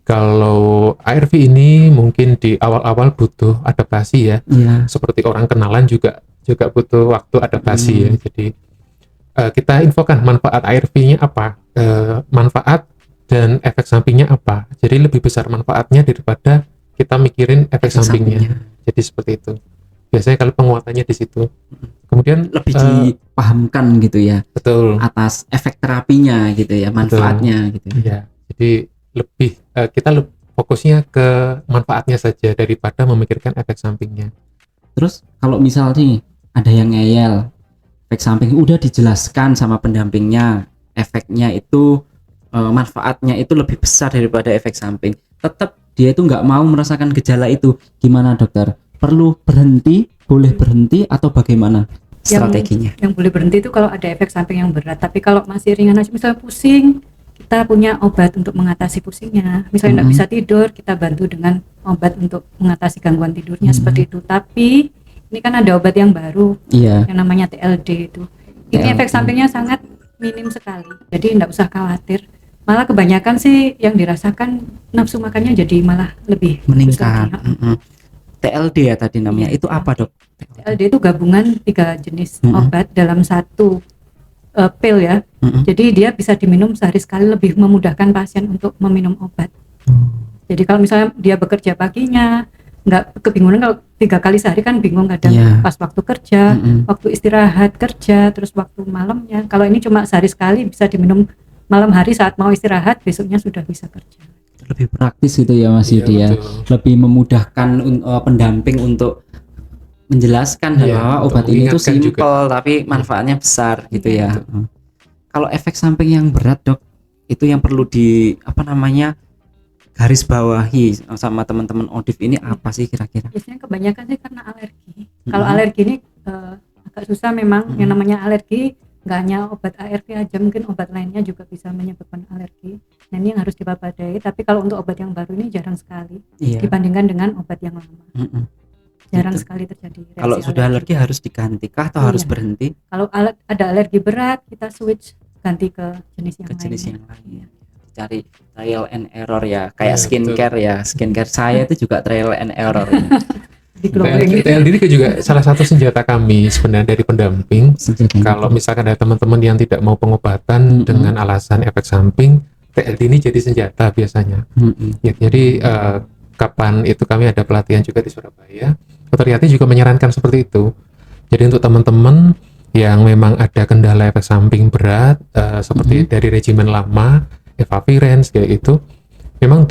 kalau ARV ini mungkin di awal-awal butuh adaptasi ya. Seperti orang kenalan juga butuh waktu adaptasi ya. Jadi kita infokan manfaat ARV-nya apa, manfaat dan efek sampingnya apa. Jadi lebih besar manfaatnya daripada kita mikirin efek sampingnya. Jadi seperti itu. Biasanya kalau penguatannya di situ. Kemudian lebih dipahamkan gitu ya. Betul. Atas efek terapinya gitu ya, manfaatnya gitu. Iya. Jadi lebih kita fokusnya ke manfaatnya saja daripada memikirkan efek sampingnya. Terus kalau misalnya ada yang ngeyel, efek samping udah dijelaskan sama pendampingnya, efeknya itu manfaatnya itu lebih besar daripada efek samping. Tetap dia itu nggak mau merasakan gejala itu. Gimana dokter? perlu berhenti, boleh berhenti atau bagaimana strateginya? Yang boleh berhenti itu kalau ada efek samping yang berat, tapi kalau masih ringan aja, misalnya pusing, kita punya obat untuk mengatasi pusingnya. Misalnya tidak bisa tidur, kita bantu dengan obat untuk mengatasi gangguan tidurnya seperti itu. Tapi ini kan ada obat yang baru, Iya. yang namanya TLD itu. Ini efek sampingnya sangat minim sekali, jadi tidak usah khawatir. Malah kebanyakan sih yang dirasakan nafsu makannya jadi malah lebih bagus Meningkat. lagi. TLD ya tadi namanya. Iya. Itu apa, Dok? TLD itu gabungan 3 jenis obat dalam satu pil ya. Jadi dia bisa diminum sehari sekali, lebih memudahkan pasien untuk meminum obat. Jadi kalau misalnya dia bekerja paginya, nggak kebingungan kalau 3 kali sehari kan bingung kadang. Iya. Pas waktu kerja, waktu istirahat kerja, terus waktu malamnya. Kalau ini cuma sehari sekali, bisa diminum malam hari saat mau istirahat, besoknya sudah bisa kerja. Lebih praktis gitu ya Mas Iya, Yudi ya. betul. Lebih memudahkan pendamping untuk menjelaskan Iya, bahwa untuk obat ini tuh mengingatkan juga. simpel tapi manfaatnya besar gitu ya. Betul. Kalau efek samping yang berat, Dok, itu yang perlu di garis bawahi sama teman-teman Odif ini apa sih kira-kira? Biasanya kebanyakan sih karena alergi. Kalau alergi ini agak susah memang. Yang namanya alergi nggak hanya obat ARV aja, mungkin obat lainnya juga bisa menyebabkan alergi. Nah ini yang harus diwaspadai. Tapi kalau untuk obat yang baru ini jarang sekali Iya. dibandingkan dengan obat yang lama. Jarang Gitu. sekali terjadi reaksi Kalau sudah alergi harus diganti kah atau Iya. harus berhenti Kalau ada alergi berat, kita switch ganti ke jenis yang ke jenis lainnya. yang lain? Cari trial and error ya, kayak Iya, skincare ya. Skincare saya itu juga trial and error. Di glowing. TLD ini juga salah satu senjata kami sebenarnya dari pendamping. Kalau misalkan ada teman-teman yang tidak mau pengobatan dengan alasan efek samping, TLD ini jadi senjata biasanya. Ya, jadi kapan itu kami ada pelatihan juga di Surabaya, Dr. Yati juga menyarankan seperti itu. Jadi untuk teman-teman yang memang ada kendala efek samping berat, seperti dari regimen lama, efavirenz kayak itu, memang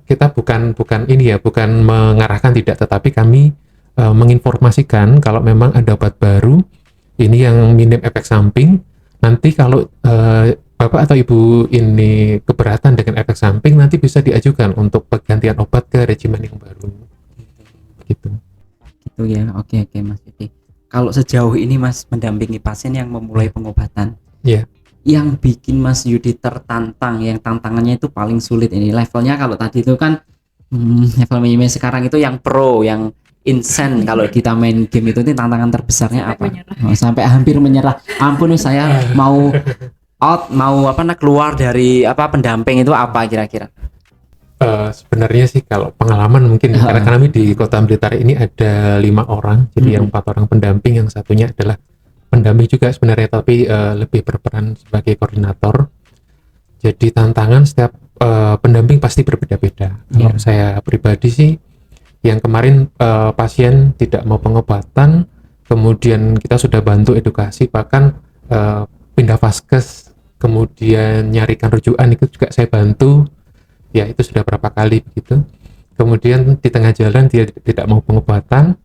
kita bukan mengarahkan, tidak, tetapi kami menginformasikan kalau memang ada obat baru ini yang minim efek samping. Nanti kalau Bapak atau Ibu ini keberatan dengan efek samping, nanti bisa diajukan untuk penggantian obat ke regimen yang baru. Gitu. Gitu ya. Oke Mas Yudi. Kalau sejauh ini Mas mendampingi pasien yang memulai pengobatan, Iya. yang bikin Mas Yudi tertantang, yang tantangannya itu paling sulit ini levelnya. Kalau tadi itu kan level minimum, sekarang itu yang pro, yang insane. Kalau kita main game itu tantangan terbesarnya Sampai apa? menyerah. Sampai hampir menyerah. Ampun saya mau out, mau keluar dari pendamping itu apa kira-kira? Sebenarnya sih kalau pengalaman mungkin karena kami di Kota Blitar ini ada 5 orang, jadi yang 4 orang pendamping, yang satunya adalah pendamping juga sebenarnya, tapi lebih berperan sebagai koordinator. Jadi tantangan setiap pendamping pasti berbeda-beda. Kalau saya pribadi sih, yang kemarin pasien tidak mau pengobatan, kemudian kita sudah bantu edukasi, bahkan pindah vaskes, kemudian nyarikan rujukan, itu juga saya bantu. Ya itu sudah berapa kali begitu. Kemudian di tengah jalan dia tidak mau pengobatan,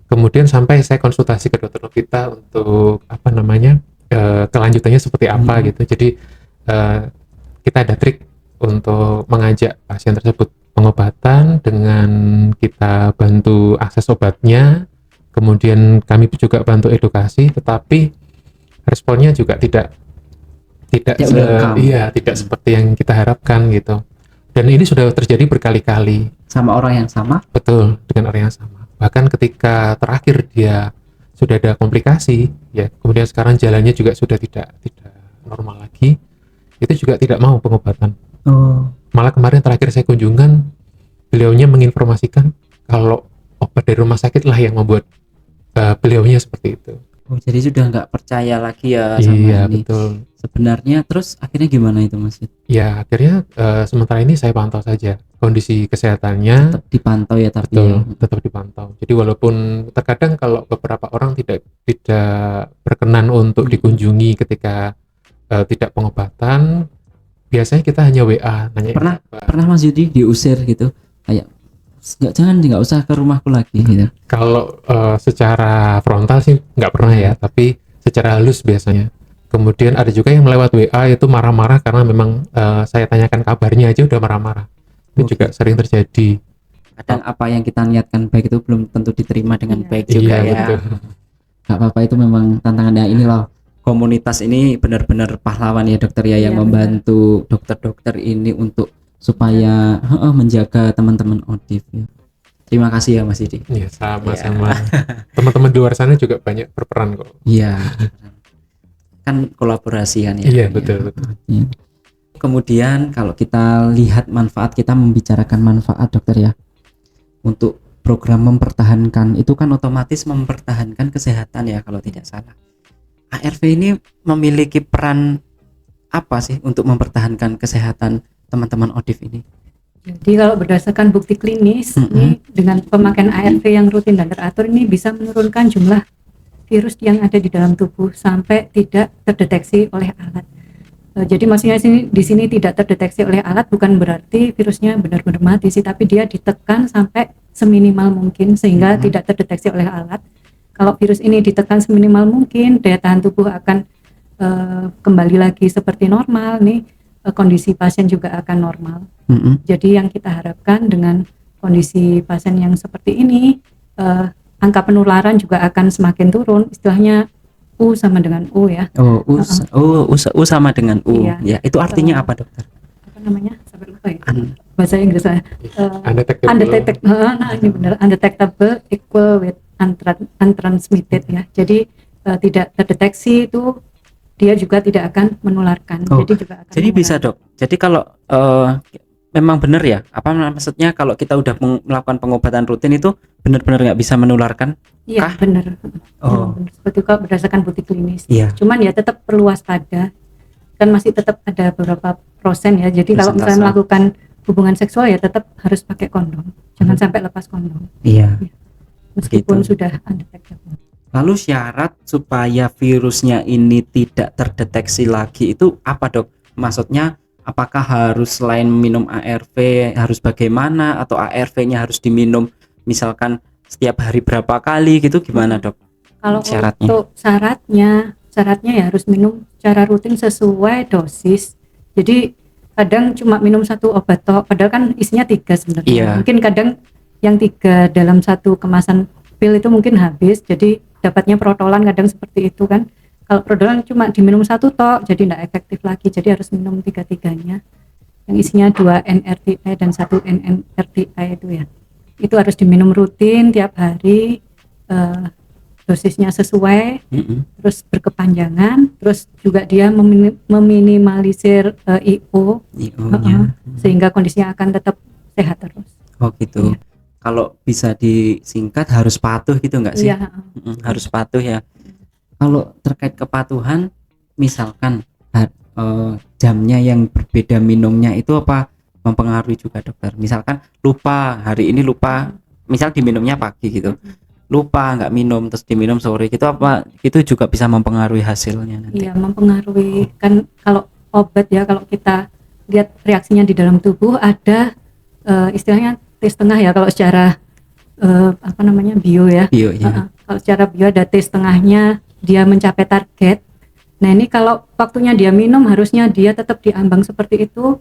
kemudian sampai saya konsultasi ke dokter Novita untuk kelanjutannya seperti apa gitu. Jadi kita ada trik untuk mengajak pasien tersebut pengobatan dengan kita bantu akses obatnya, kemudian kami juga bantu edukasi, tetapi responnya juga tidak seperti yang kita harapkan gitu. Dan ini sudah terjadi berkali-kali. Sama orang yang sama? Betul, dengan orang yang sama. Bahkan ketika terakhir dia sudah ada komplikasi, ya kemudian sekarang jalannya juga sudah tidak normal lagi, itu juga tidak mau pengobatan. Malah kemarin terakhir saya kunjungan, beliaunya menginformasikan kalau obat dari rumah sakit lah yang membuat beliaunya seperti itu. Jadi sudah nggak percaya lagi ya sama Iya, ini. betul. Sebenarnya terus akhirnya gimana itu Mas? Ya akhirnya sementara ini saya pantau saja kondisi kesehatannya. Tetap dipantau ya tapi Betul, ya. tetap dipantau. Jadi walaupun terkadang kalau beberapa orang tidak berkenan untuk dikunjungi ketika tidak pengobatan, biasanya kita hanya WA nanya Pernah Mas Yudi diusir gitu, kayak nggak usah ke rumahku lagi gitu. Kalau secara frontal sih nggak pernah ya, tapi secara halus biasanya. Kemudian ada juga yang melewat WA itu marah-marah karena memang saya tanyakan kabarnya aja udah marah-marah. Itu juga sering terjadi. kadang apa yang kita niatkan baik itu belum tentu diterima dengan Iya. baik juga Iya, ya. betul. Gak apa-apa, itu memang tantangannya. Ini loh, komunitas ini benar-benar pahlawan ya dokter ya, yang Iya, membantu dokter-dokter ini untuk supaya menjaga teman-teman ODIF ya. Terima kasih ya Mas Didi. Iya, sama-sama. Teman-teman di luar sana juga banyak berperan kok. Iya. Kan kolaborasi kan ya. Iya, betul, betul. Iya. Kemudian kalau kita lihat manfaat, kita membicarakan manfaat dokter ya. Untuk program mempertahankan itu kan otomatis mempertahankan kesehatan ya kalau tidak salah. ARV ini memiliki peran apa sih untuk mempertahankan kesehatan teman-teman ODIF ini? Jadi kalau berdasarkan bukti klinis, ini dengan pemakaian ARV yang rutin dan teratur ini bisa menurunkan jumlah virus yang ada di dalam tubuh sampai tidak terdeteksi oleh alat. Jadi maksudnya di sini tidak terdeteksi oleh alat bukan berarti virusnya benar-benar mati sih, tapi dia ditekan sampai seminimal mungkin sehingga tidak terdeteksi oleh alat. Kalau virus ini ditekan seminimal mungkin, daya tahan tubuh akan kembali lagi seperti normal nih. Kondisi pasien juga akan normal. Jadi yang kita harapkan dengan kondisi pasien yang seperti ini, angka penularan juga akan semakin turun. Istilahnya U sama dengan U ya. U sama dengan U. Iya. Ya, itu artinya apa dokter? Apa namanya? Sampai lupa ya. Bahasa Inggris saya. Undetectable. Nah ini benar. Undetectable equal with untransmitted ya. Jadi tidak terdeteksi itu dia juga tidak akan menularkan. Jadi bisa dok. Jadi kalau memang benar ya, apa maksudnya kalau kita udah melakukan pengobatan rutin itu benar-benar nggak bisa menularkan? Iya benar. Benar. Seperti kalau berdasarkan bukti klinis. Iya. Cuman ya tetap perlu waspada. Kan masih tetap ada beberapa persen ya. Jadi kalau misalnya melakukan hubungan seksual ya tetap harus pakai kondom. Jangan sampai lepas kondom. Iya. Meskipun sudah undetectable. Lalu syarat supaya virusnya ini tidak terdeteksi lagi itu apa dok? Maksudnya apakah harus selain minum ARV harus bagaimana, atau ARV-nya harus diminum misalkan setiap hari berapa kali gitu, gimana dok? Kalau syaratnya? Untuk syaratnya ya harus minum secara rutin sesuai dosis. Jadi kadang cuma minum satu obat toh, padahal kan isinya 3 sebenarnya. Iya. Mungkin kadang yang 3 dalam satu kemasan pil itu mungkin habis, jadi dapatnya protolan kadang seperti itu kan. Kalau protolan cuma diminum satu tok, jadi tidak efektif lagi. Jadi harus minum 3-3-nya. Yang isinya 2 NRTI dan 1 NNRTI itu ya. Itu harus diminum rutin tiap hari. Dosisnya sesuai, terus berkepanjangan, terus juga dia meminimalisir IO-nya, sehingga kondisinya akan tetap sehat terus. Oh gitu. Iya. Kalau bisa disingkat harus patuh gitu nggak sih? Iya. Harus patuh ya. Kalau terkait kepatuhan, misalkan jamnya yang berbeda minumnya itu apa mempengaruhi juga dokter? Misalkan hari ini lupa, misal diminumnya pagi gitu, lupa nggak minum terus diminum sore gitu, apa itu juga bisa mempengaruhi hasilnya nanti? Iya, mempengaruhi. Kan kalau obat ya, kalau kita lihat reaksinya di dalam tubuh ada istilahnya T setengah ya kalau secara bio ya. Bio ya. Kalau secara bio ada T setengahnya, dia mencapai target. Nah ini kalau waktunya dia minum harusnya dia tetap diambang seperti itu.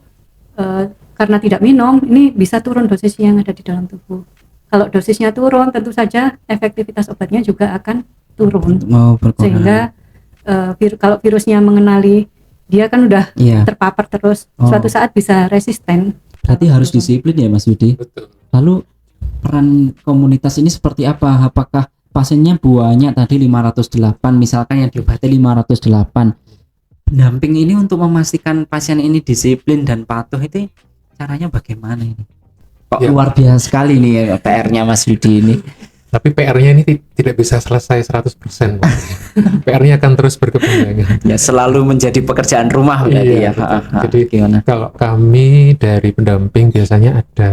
Karena tidak minum, ini bisa turun dosisnya yang ada di dalam tubuh. Kalau dosisnya turun, tentu saja efektivitas obatnya juga akan turun. Sehingga kalau virusnya mengenali, dia kan udah terpapar terus, suatu saat bisa resisten. Berarti harus disiplin ya Mas Yudi. Betul. Lalu peran komunitas ini seperti apa? Apakah pasiennya banyak tadi 508, misalkan yang diobati 508. Pendamping ini untuk memastikan pasien ini disiplin dan patuh itu caranya bagaimana ini? Kok luar biasa sekali nih PR-nya Mas Yudi ini. Tapi PR-nya ini tidak bisa selesai 100%. PR-nya akan terus berkepanjangan. Ya, selalu menjadi pekerjaan rumah berarti ya. Jadi gimana? Kalau kami dari pendamping biasanya ada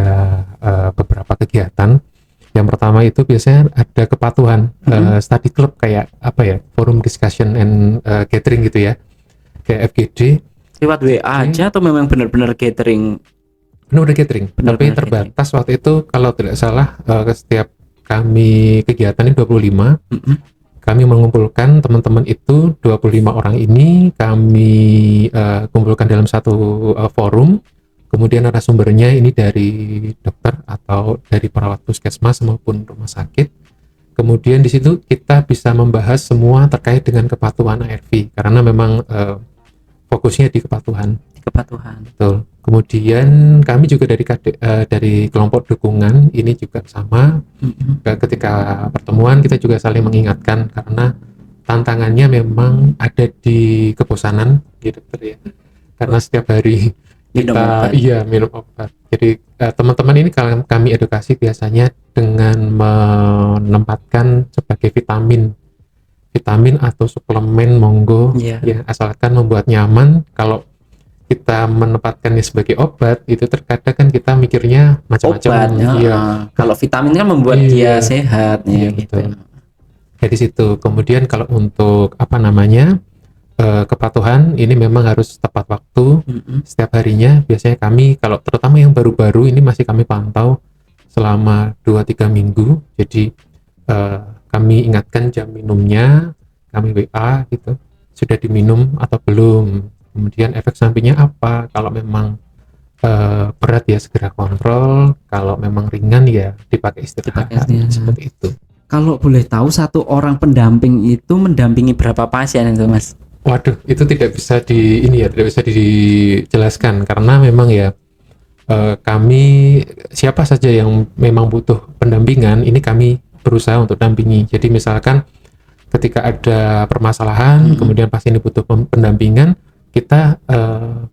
beberapa kegiatan. Yang pertama itu biasanya ada kepatuhan study club, kayak forum discussion and gathering gitu ya, kayak FGD. Lewat WA aja atau memang benar-benar gathering? Udah gathering, tapi terbatas gathering. Waktu itu kalau tidak salah setiap kami kegiatan ini 25, kami mengumpulkan teman-teman itu 25 orang ini kami kumpulkan dalam satu forum Kemudian narasumbernya ini dari dokter atau dari perawat puskesmas maupun rumah sakit. Kemudian di situ kita bisa membahas semua terkait dengan kepatuhan ARV karena memang fokusnya di kepatuhan. Kepatuhan. Betul. Kemudian kami juga dari kelompok dukungan ini juga sama. Ketika pertemuan kita juga saling mengingatkan karena tantangannya memang ada di kebosanan gitu dokter ya. Karena setiap hari kita minum obat. Jadi teman-teman ini kami edukasi biasanya dengan menempatkan sebagai vitamin atau suplemen monggo ya, asalkan membuat nyaman. Kalau kita menempatkannya sebagai obat itu terkadang kan kita mikirnya macam-macam. Kalau vitamin kan membuat dia sehat ya gitu. Betul. Jadi situ. Kemudian kalau untuk kepatuhan ini memang harus tepat waktu setiap harinya. Biasanya kami kalau terutama yang baru-baru ini masih kami pantau selama 2-3 minggu. Jadi kami ingatkan jam minumnya, kami WA gitu, sudah diminum atau belum, kemudian efek sampingnya apa. Kalau memang berat ya segera kontrol, kalau memang ringan ya dipakai istirahat. Seperti itu. Kalau boleh tahu satu orang pendamping itu mendampingi berapa pasien itu Mas? Waduh, itu tidak bisa tidak bisa dijelaskan karena memang ya kami siapa saja yang memang butuh pendampingan ini kami berusaha untuk dampingi. Jadi misalkan ketika ada permasalahan kemudian pasien ini butuh pendampingan, kita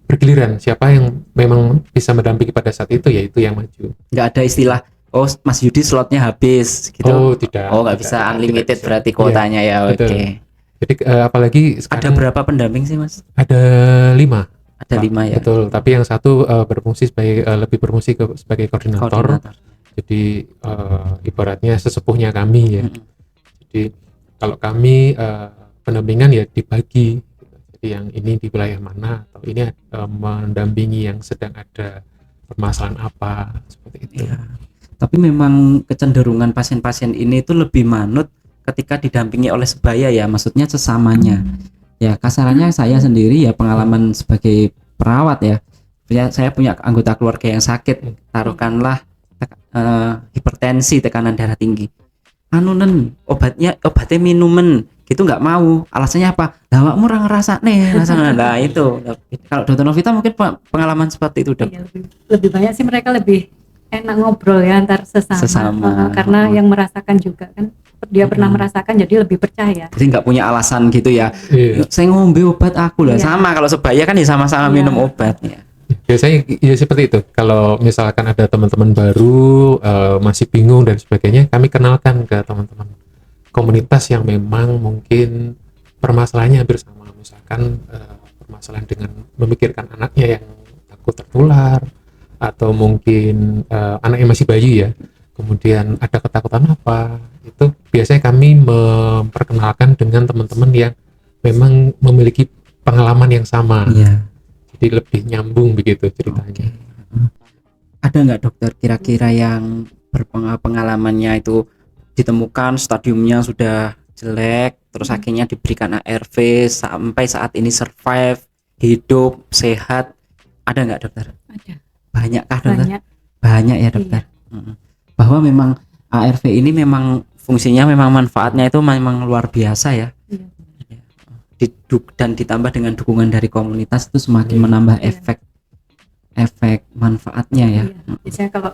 bergiliran siapa yang memang bisa mendampingi pada saat itu, yaitu yang maju. Nggak ada istilah Mas Yudi slotnya habis gitu. Tidak. Nggak bisa unlimited berarti kuotanya ya. Oke. Jadi apalagi sekarang ada berapa pendamping sih Mas? Ada 5. Ada 5 ya. Betul. Tapi yang satu berfungsi lebih berfungsi sebagai koordinator. Jadi ibaratnya sesepuhnya kami ya. Jadi kalau kami pendampingan ya dibagi. Jadi yang ini di wilayah mana atau ini mendampingi yang sedang ada permasalahan apa seperti itu. Ya. Tapi memang kecenderungan pasien-pasien ini itu lebih manut ketika didampingi oleh sebaya ya, maksudnya sesamanya. Ya kasarannya saya sendiri ya pengalaman sebagai perawat ya. Saya punya anggota keluarga yang sakit, taruhkanlah hipertensi, tekanan darah tinggi. Obatnya minuman gitu nggak mau. Alasannya apa? Lah awakmu ora ngrasakne, rasane. Nah itu. Kalau Dr. Novita mungkin pengalaman seperti itu, Dok. Iya, lebih banyak sih mereka lebih enak ngobrol ya antar sesama. Karena yang merasakan juga kan dia pernah merasakan, jadi lebih percaya. Jadi nggak punya alasan gitu ya. Saya ngombe obat aku lah. Sama kalau sebaya kan ya sama-sama minum obat ya. Biasanya ya seperti itu. Kalau misalkan ada teman-teman baru masih bingung dan sebagainya, kami kenalkan ke teman-teman komunitas yang memang mungkin permasalahannya hampir sama. Misalkan permasalahan dengan memikirkan anaknya yang takut tertular, atau mungkin anaknya masih bayi ya, kemudian ada ketakutan apa, itu biasanya kami memperkenalkan dengan teman-teman yang memang memiliki pengalaman yang sama. Jadi lebih nyambung begitu ceritanya. Ada nggak dokter kira-kira yang pengalamannya itu ditemukan stadiumnya sudah jelek, terus akhirnya diberikan ARV sampai saat ini survive, hidup, sehat, ada nggak dokter? Ada. Banyakkah dokter? Banyak ya dokter. Bahwa memang ARV ini memang fungsinya, memang manfaatnya itu memang luar biasa ya. Dan ditambah dengan dukungan dari komunitas itu semakin menambah efek manfaatnya ya. Biasanya kalau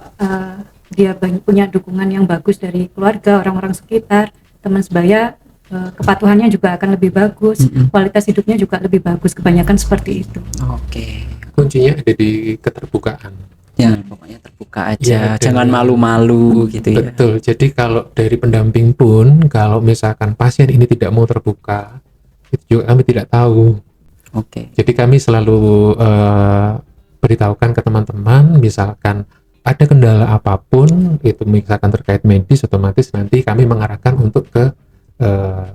dia punya dukungan yang bagus dari keluarga, orang-orang sekitar, teman sebaya, kepatuhannya juga akan lebih bagus, kualitas hidupnya juga lebih bagus. Kebanyakan seperti itu. Oke. Kuncinya ada di keterbukaan. Ya, pokoknya terbuka aja, jangan malu-malu gitu ya. Betul. Jadi kalau dari pendamping pun, kalau misalkan pasien ini tidak mau terbuka, itu juga kami tidak tahu. Jadi kami selalu beritahukan ke teman-teman, misalkan ada kendala apapun, itu misalkan terkait medis, otomatis nanti kami mengarahkan untuk ke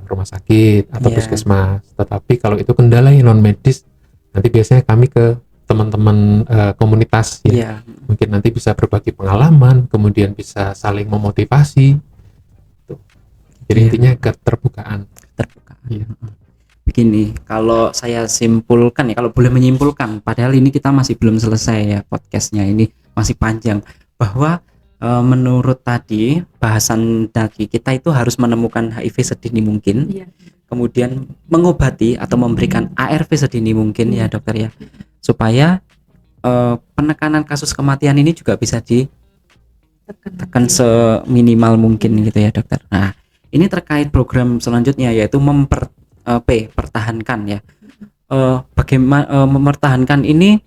rumah sakit atau puskesmas. Tetapi kalau itu kendala yang non medis, nanti biasanya kami ke teman-teman komunitas ya. Mungkin nanti bisa berbagi pengalaman, kemudian bisa saling memotivasi. Jadi intinya keterbukaan. Ya. begini, kalau saya simpulkan ya, kalau boleh menyimpulkan, padahal ini kita masih belum selesai ya podcastnya, ini masih panjang, bahwa menurut tadi bahasan tadi kita itu harus menemukan HIV sedini mungkin, Iya. kemudian mengobati atau memberikan ARV sedini mungkin ya dokter ya, supaya penekanan kasus kematian ini juga bisa ditekan seminimal mungkin gitu ya dokter. Nah, ini terkait program selanjutnya yaitu pertahankan ya. Bagaimana mempertahankan ini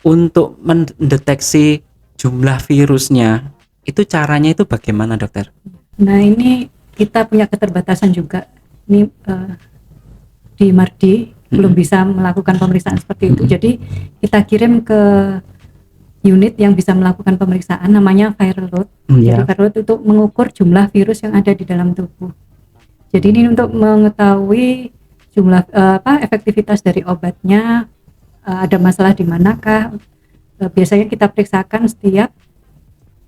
untuk mendeteksi jumlah virusnya, itu caranya itu bagaimana dokter? Nah, ini kita punya keterbatasan juga. Ini di Mardi belum bisa melakukan pemeriksaan seperti itu. Jadi kita kirim ke unit yang bisa melakukan pemeriksaan, namanya viral load. Jadi viral load itu mengukur jumlah virus yang ada di dalam tubuh. Jadi ini untuk mengetahui jumlah efektivitas dari obatnya, ada masalah di manakah. Biasanya kita periksakan setiap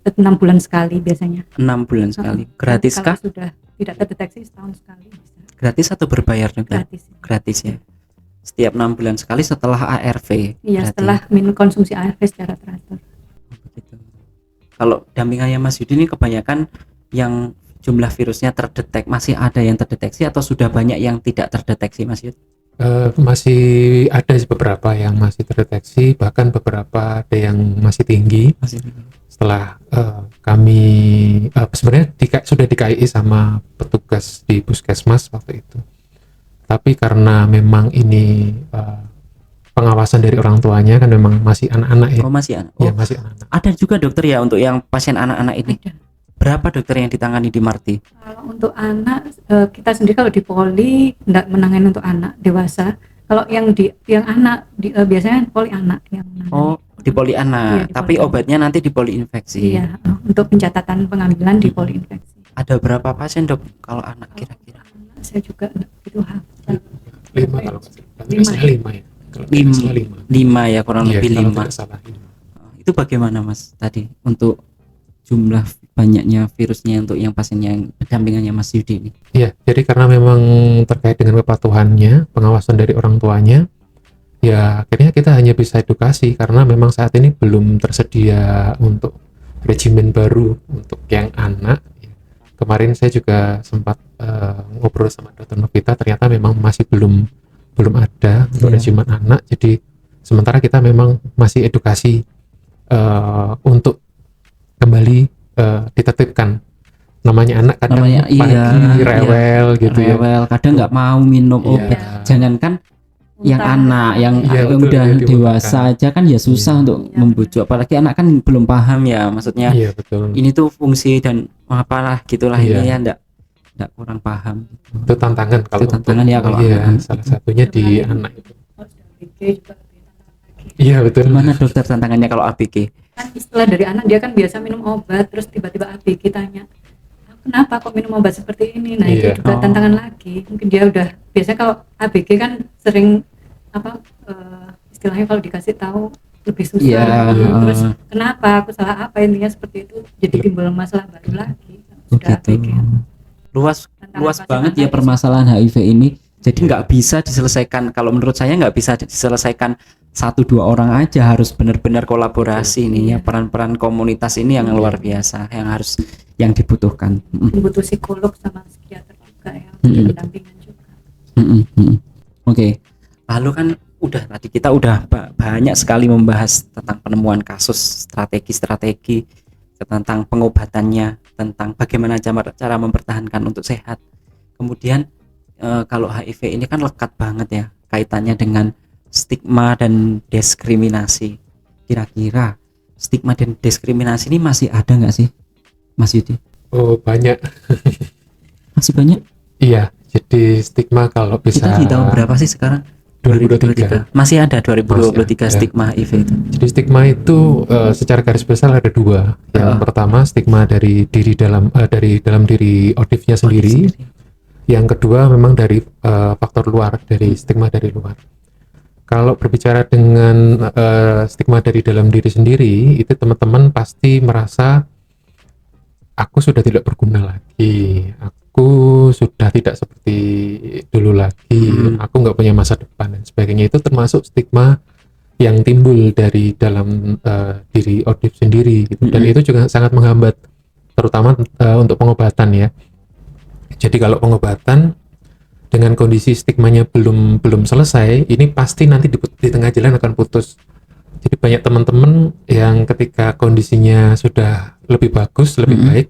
6 bulan sekali biasanya. 6 bulan sekali. Gratis kah? Kalau sudah tidak terdeteksi setahun sekali bisa. Gratis atau berbayar dokter? Gratis. Gratis ya. Setiap 6 bulan sekali setelah ARV. Iya, berarti. setelah minum konsumsi ARV secara teratur. Begitu. Kalau dampingannya Mas Yudi ini kebanyakan yang jumlah virusnya terdetek, masih ada yang terdeteksi atau sudah banyak yang tidak terdeteksi Mas Yudi? Masih ada beberapa yang masih terdeteksi, bahkan beberapa ada yang masih tinggi. Masih. Setelah kami sebenarnya sudah di-KI sama petugas di puskesmas waktu itu, tapi karena memang ini pengawasan dari orang tuanya kan memang masih anak-anak ya. Oh masih anak. Ya, masih anak-anak. Ada juga dokter ya untuk yang pasien anak-anak ini. Ada. Berapa dokter yang ditangani di Marti? Kalau untuk anak, kita sendiri kalau di poli tidak menangani untuk anak dewasa. Kalau yang anak biasanya poli anak yang menangani. Oh di poli anak, Iya, di tapi poli obatnya nanti di poli infeksi. Iya, untuk pencatatan pengambilan di poli infeksi. Ada berapa pasien dok kalau anak kira-kira? Saya juga enggak begitu hafal. 5 kalau nggak salah. Lima. Salah 5 ya. Kalau tidak Lima. salah 5. 5 ya, kurang Iya, lebih kalau 5. tidak salah 5. Itu bagaimana Mas tadi untuk jumlah banyaknya virusnya untuk yang pasien yang pendampingannya Mas Yudi ini? Iya, jadi karena memang terkait dengan kepatuhannya, pengawasan dari orang tuanya, ya akhirnya kita hanya bisa edukasi karena memang saat ini belum tersedia untuk regimen baru untuk yang anak. Kemarin saya juga sempat ngobrol sama Dr. Novita, ternyata memang masih belum ada untuk Iya. regimen anak. Jadi sementara kita memang masih edukasi untuk kembali ditertibkan. Namanya anak kadang Namanya, pagi iya, rewel gitu ya. Rewel, kadang nggak mau minum Iya. obat. Jangankan yang Muntah. anak, yang Iya, betul, udah iya, dewasa dimakan. aja kan ya susah Iya. untuk Iya. membujuk, apalagi anak kan belum paham ya, maksudnya Iya betul. ini tuh fungsi dan apalah gitulah Iya. ini ya enggak kurang paham. Itu tantangan kalau Itu tantangan ya kalau iya, anak-anak salah itu. satunya di anak itu. Harus dari BG juga lebih tantangan lagi. Iya betul. Gimana dokter tantangannya kalau ABG? Kan setelah dari anak dia kan biasa minum obat, terus tiba-tiba ABG tanya, kenapa kok minum obat seperti ini? Nah Iya. itu juga Oh. tantangan lagi. Mungkin dia udah biasanya kalau ABG kan sering istilahnya kalau dikasih tahu lebih susah. Iya. Terus kenapa aku salah apa, intinya seperti itu. Jadi timbul masalah baru lagi. Sudah Begitu. ABG. Luas Tantangan luas pasien banget anak ya itu. permasalahan HIV ini. Jadi nggak bisa diselesaikan, kalau menurut saya nggak bisa diselesaikan 1-2 orang aja, harus benar-benar kolaborasi ini ya, peran-peran komunitas ini yang luar biasa yang dibutuhkan. Butuh psikolog sama psikiater juga ya, pendampingan juga. Oke. Lalu kan kita udah banyak sekali membahas tentang penemuan kasus, strategi-strategi, tentang pengobatannya, tentang bagaimana cara mempertahankan untuk sehat. Kemudian kalau HIV ini kan lekat banget ya kaitannya dengan stigma dan diskriminasi. Kira-kira stigma dan diskriminasi ini masih ada nggak sih, Mas Yudi? Oh banyak. Masih banyak? Iya. Jadi stigma kalau bisa. Kita di tahun berapa sih sekarang? 2023. Masih ada 2023 Masih ada. stigma HIV itu. Jadi stigma itu secara garis besar ada 2. Yang pertama stigma dari dalam diri ODIF-nya sendiri. Yang kedua memang dari faktor luar, dari stigma dari luar. Kalau berbicara dengan stigma dari dalam diri sendiri, itu teman-teman pasti merasa aku sudah tidak berguna lagi, aku aku sudah tidak seperti dulu lagi, aku nggak punya masa depan dan sebagainya. Itu termasuk stigma yang timbul dari dalam diri ODIF sendiri gitu. Dan itu juga sangat menghambat terutama untuk pengobatan ya. Jadi kalau pengobatan dengan kondisi stigmanya belum selesai, ini pasti nanti di tengah jalan akan putus. Jadi banyak teman-teman yang ketika kondisinya sudah lebih bagus, lebih baik,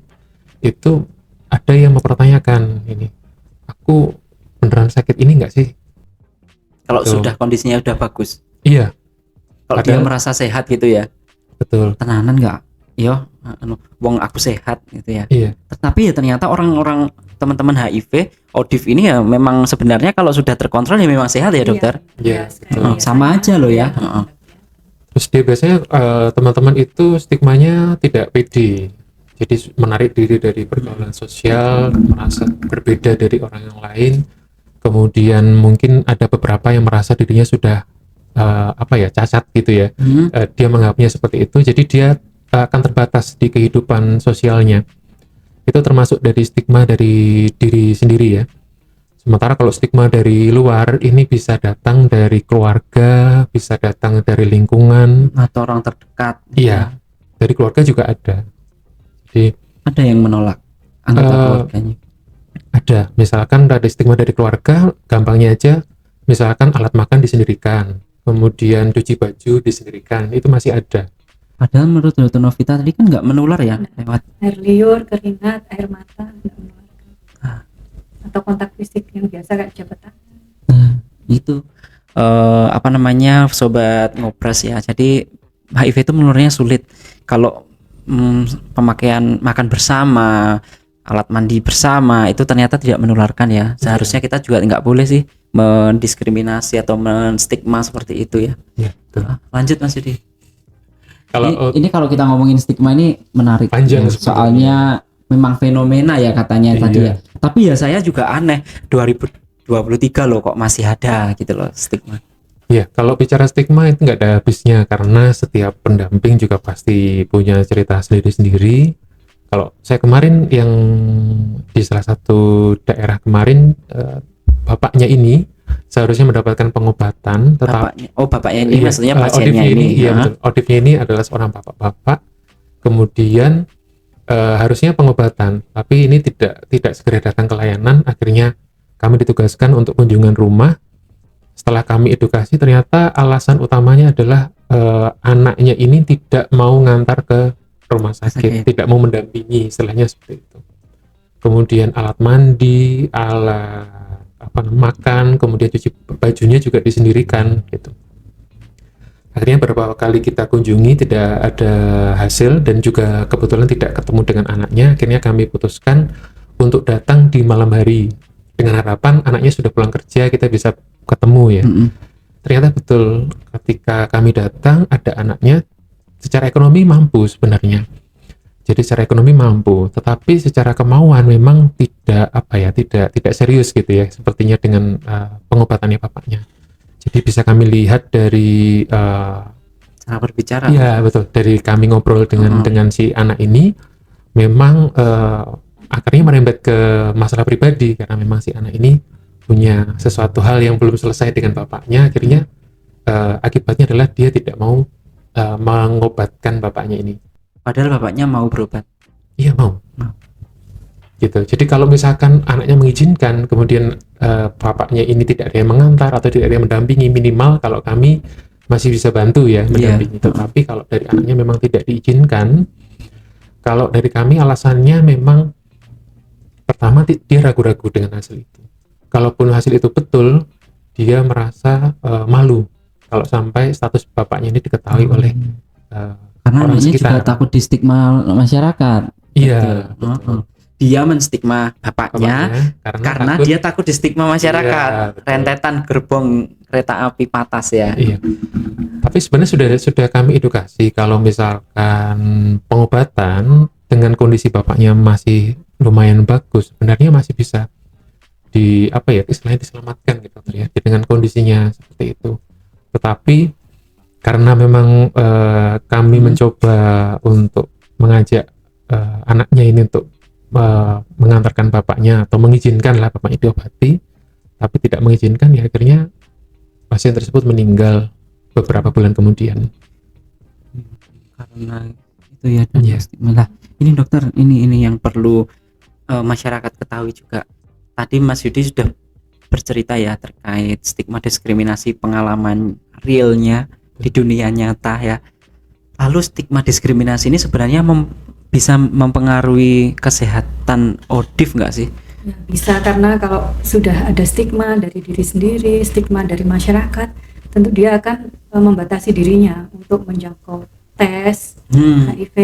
itu ada yang mempertanyakan, ini aku beneran sakit ini enggak sih? Kalau Betul. sudah kondisinya udah bagus. Iya, Kalau dia Padahal- merasa sehat gitu ya. betul. Tenanan nggak? Yo, wong aku sehat gitu ya. Iya, Tapi ya ternyata orang-orang teman-teman HIV, ODIF ini ya memang sebenarnya kalau sudah terkontrol ya memang sehat ya dokter. Iya, sekali. sama aja loh ya. Heeh. terus dia biasanya teman-teman itu stigmanya tidak pede. Jadi menarik diri dari pergaulan sosial, merasa berbeda dari orang yang lain. Kemudian mungkin ada beberapa yang merasa dirinya sudah cacat gitu ya. Dia menganggapnya seperti itu, jadi dia akan terbatas di kehidupan sosialnya. Itu termasuk dari stigma dari diri sendiri ya. Sementara kalau stigma dari luar ini bisa datang dari keluarga, bisa datang dari lingkungan. Atau orang terdekat. Iya, dari keluarga juga ada. Jadi Ada yang menolak anggota keluarganya. ada, misalkan ada stigma dari keluarga, gampangnya aja, misalkan alat makan disendirikan, kemudian cuci baju disendirikan, itu masih ada. Padahal menurut Dr. Novita tadi kan nggak menular ya lewat. Air liur, keringat, air mata nggak menularkan. Atau kontak fisik yang biasa kayak jabat tangan. Itu sobat ngobras ya. Jadi HIV itu menularnya sulit. Kalau pemakaian makan bersama, alat mandi bersama itu ternyata tidak menularkan ya. Seharusnya kita juga nggak boleh sih mendiskriminasi atau menstigma seperti itu ya. Ya, betul. Lanjut Mas Yudi. Kalau Ini kalau kita ngomongin stigma ini menarik Panjang ya, sebenarnya. soalnya memang fenomena ya katanya Iya. tadi ya. Tapi ya saya juga aneh 2023 loh kok masih ada gitu loh stigma. ya, kalau bicara stigma itu nggak ada habisnya karena setiap pendamping juga pasti punya cerita sendiri-sendiri. Kalau saya kemarin yang di salah satu daerah kemarin, bapaknya ini seharusnya mendapatkan pengobatan, tetapi Bapaknya ini Iya, maksudnya pasiennya ODIF-nya ini. iya, Hah? betul. ODIF-nya ini adalah seorang bapak-bapak, kemudian harusnya pengobatan, tapi ini tidak segera datang ke layanan. Akhirnya kami ditugaskan untuk kunjungan rumah. Setelah kami edukasi, ternyata alasan utamanya adalah anaknya ini tidak mau ngantar ke rumah sakit, tidak mau mendampingi, istilahnya seperti itu. Kemudian alat mandi, alat makan, kemudian cuci bajunya juga disendirikan gitu. Akhirnya beberapa kali kita kunjungi tidak ada hasil dan juga kebetulan tidak ketemu dengan anaknya. Akhirnya kami putuskan untuk datang di malam hari dengan harapan anaknya sudah pulang kerja, kita bisa ketemu ya. Ternyata betul, ketika kami datang ada anaknya, secara ekonomi mampu sebenarnya. Jadi secara ekonomi mampu, tetapi secara kemauan memang tidak serius gitu ya, sepertinya dengan pengobatannya bapaknya. Jadi bisa kami lihat dari Cara berbicara. iya betul, dari kami ngobrol dengan si anak ini, memang akhirnya merembet ke masalah pribadi karena memang si anak ini punya sesuatu hal yang belum selesai dengan bapaknya. Akhirnya akibatnya adalah dia tidak mau mengobatkan bapaknya ini. Padahal bapaknya mau berobat. Iya mau. Gitu. Jadi kalau misalkan anaknya mengizinkan, kemudian bapaknya ini tidak ada yang mengantar atau tidak ada yang mendampingi, minimal kalau kami masih bisa bantu ya mendampingi. Tetapi kalau dari anaknya memang tidak diizinkan, kalau dari kami alasannya memang pertama dia ragu-ragu dengan hasil itu. Kalaupun hasil itu betul, dia merasa malu kalau sampai status bapaknya ini diketahui oleh karena orang anaknya sekitar. juga takut di stigma masyarakat. Iya. Betul. Dia menstigma bapaknya karena takut- dia takut di stigma masyarakat. Iya, betul. Rentetan gerbong kereta api patas ya. Iya. Tapi sebenarnya sudah kami edukasi kalau misalkan pengobatan dengan kondisi bapaknya masih lumayan bagus, sebenarnya masih bisa istilahnya diselamatkan gitu ya, dengan kondisinya seperti itu. Tetapi karena memang kami mencoba untuk mengajak anaknya ini untuk mengantarkan bapaknya atau mengizinkan lah bapaknya diobati, tapi tidak mengizinkan, ya akhirnya pasien tersebut meninggal beberapa bulan kemudian. Karena itu ya Iya. stigma lah. Ini dokter, ini yang perlu masyarakat ketahui juga. Tadi Mas Yudi sudah bercerita ya terkait stigma diskriminasi, pengalaman realnya di dunia nyata ya. Lalu stigma diskriminasi ini sebenarnya bisa mempengaruhi kesehatan ODIF nggak sih? Ya, bisa, karena kalau sudah ada stigma dari diri sendiri, stigma dari masyarakat, tentu dia akan membatasi dirinya untuk menjangkau tes HIV,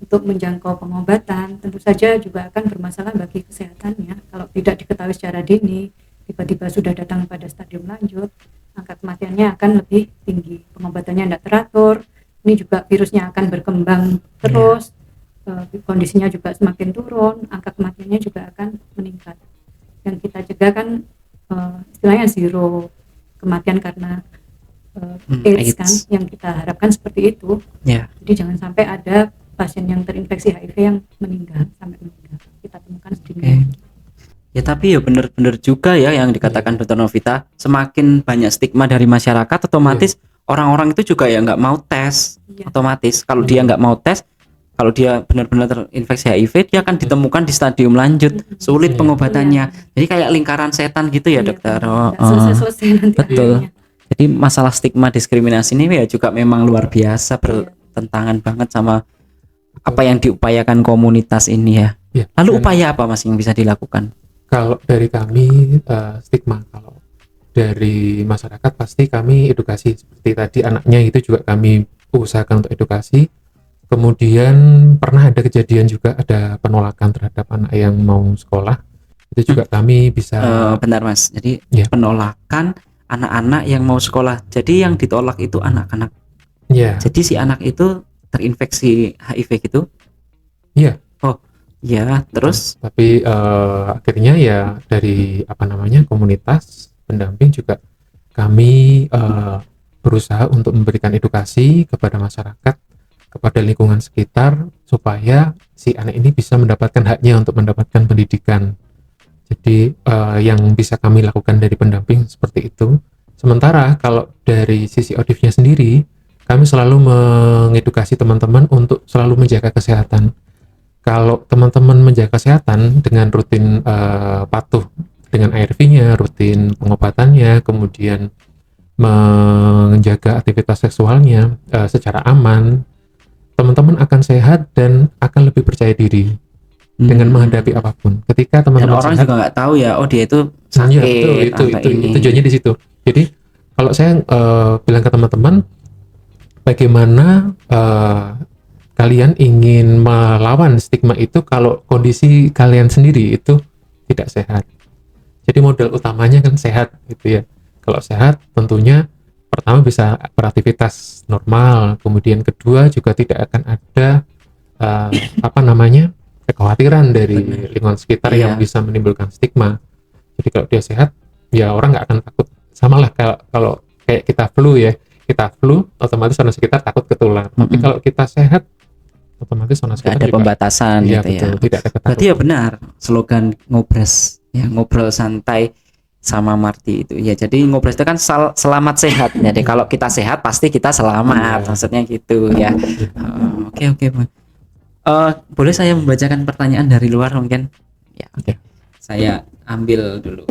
untuk menjangkau pengobatan. Tentu saja juga akan bermasalah bagi kesehatannya kalau tidak diketahui secara dini, tiba-tiba sudah datang pada stadium lanjut, angka kematiannya akan lebih tinggi, pengobatannya tidak teratur, ini juga virusnya akan berkembang terus, kondisinya juga semakin turun, angka kematiannya juga akan meningkat. Yang kita cegah kan istilahnya zero kematian karena AIDS kan, yang kita harapkan seperti itu. Jadi jangan sampai ada pasien yang terinfeksi HIV yang meninggal, sampai meninggal kita temukan sedikit. Ya tapi ya benar-benar juga ya yang dikatakan Dr. Novita, semakin banyak stigma dari masyarakat, otomatis orang-orang itu juga ya nggak mau tes. Otomatis kalau dia nggak mau tes, kalau dia benar-benar terinfeksi HIV, dia akan ditemukan di stadium lanjut, sulit pengobatannya. Jadi kayak lingkaran setan gitu ya dokter. Selesai nanti betul. akhirnya. Jadi masalah stigma diskriminasi ini ya juga memang luar biasa, bertentangan banget sama apa yang diupayakan komunitas ini ya. Lalu upaya apa Mas yang bisa dilakukan? Kalau dari kami stigma, kalau dari masyarakat pasti kami edukasi, seperti tadi anaknya itu juga kami usahakan untuk edukasi. Kemudian pernah ada kejadian juga ada penolakan terhadap anak yang mau sekolah, itu juga kami bisa bentar Mas, jadi penolakan anak-anak yang mau sekolah, jadi yang ditolak itu anak-anak. Jadi si anak itu terinfeksi HIV gitu? Iya. Oh ya, terus tapi akhirnya ya dari komunitas pendamping juga kami berusaha untuk memberikan edukasi kepada masyarakat, kepada lingkungan sekitar, supaya si anak ini bisa mendapatkan haknya untuk mendapatkan pendidikan. Jadi yang bisa kami lakukan dari pendamping seperti itu. Sementara kalau dari sisi ODIF-nya sendiri, kami selalu mengedukasi teman-teman untuk selalu menjaga kesehatan. Kalau teman-teman menjaga kesehatan dengan rutin patuh dengan ARV-nya, rutin pengobatannya, kemudian menjaga aktivitas seksualnya secara aman, teman-teman akan sehat dan akan lebih percaya diri dengan menghadapi apapun. Ketika teman-teman orang sehat, juga nggak tahu ya, oh dia itu sakit, itu tujuannya di situ. Jadi kalau saya bilang ke teman-teman, bagaimana kalian ingin melawan stigma itu kalau kondisi kalian sendiri itu tidak sehat. Jadi modal utamanya kan sehat gitu ya. Kalau sehat tentunya pertama bisa beraktivitas normal, kemudian kedua juga tidak akan ada kekhawatiran dari lingkungan sekitar yang bisa menimbulkan stigma. Jadi kalau dia sehat, ya orang nggak akan takut. Sama lah kalau kayak kita flu otomatis orang sekitar takut ketular. Tapi kalau kita sehat, otomatis orang sekitar ada juga pembatasan gitu betul, ya. Tidak ada ketakutan. Berarti ya benar slogan ngobras ya, ngobrol santai sama Marty itu ya. Jadi ngobras itu kan selamat sehat. Jadi kalau kita sehat pasti kita selamat, maksudnya gitu ya. Oke. Boleh saya membacakan pertanyaan dari luar mungkin? Ya, oke. Saya ambil dulu.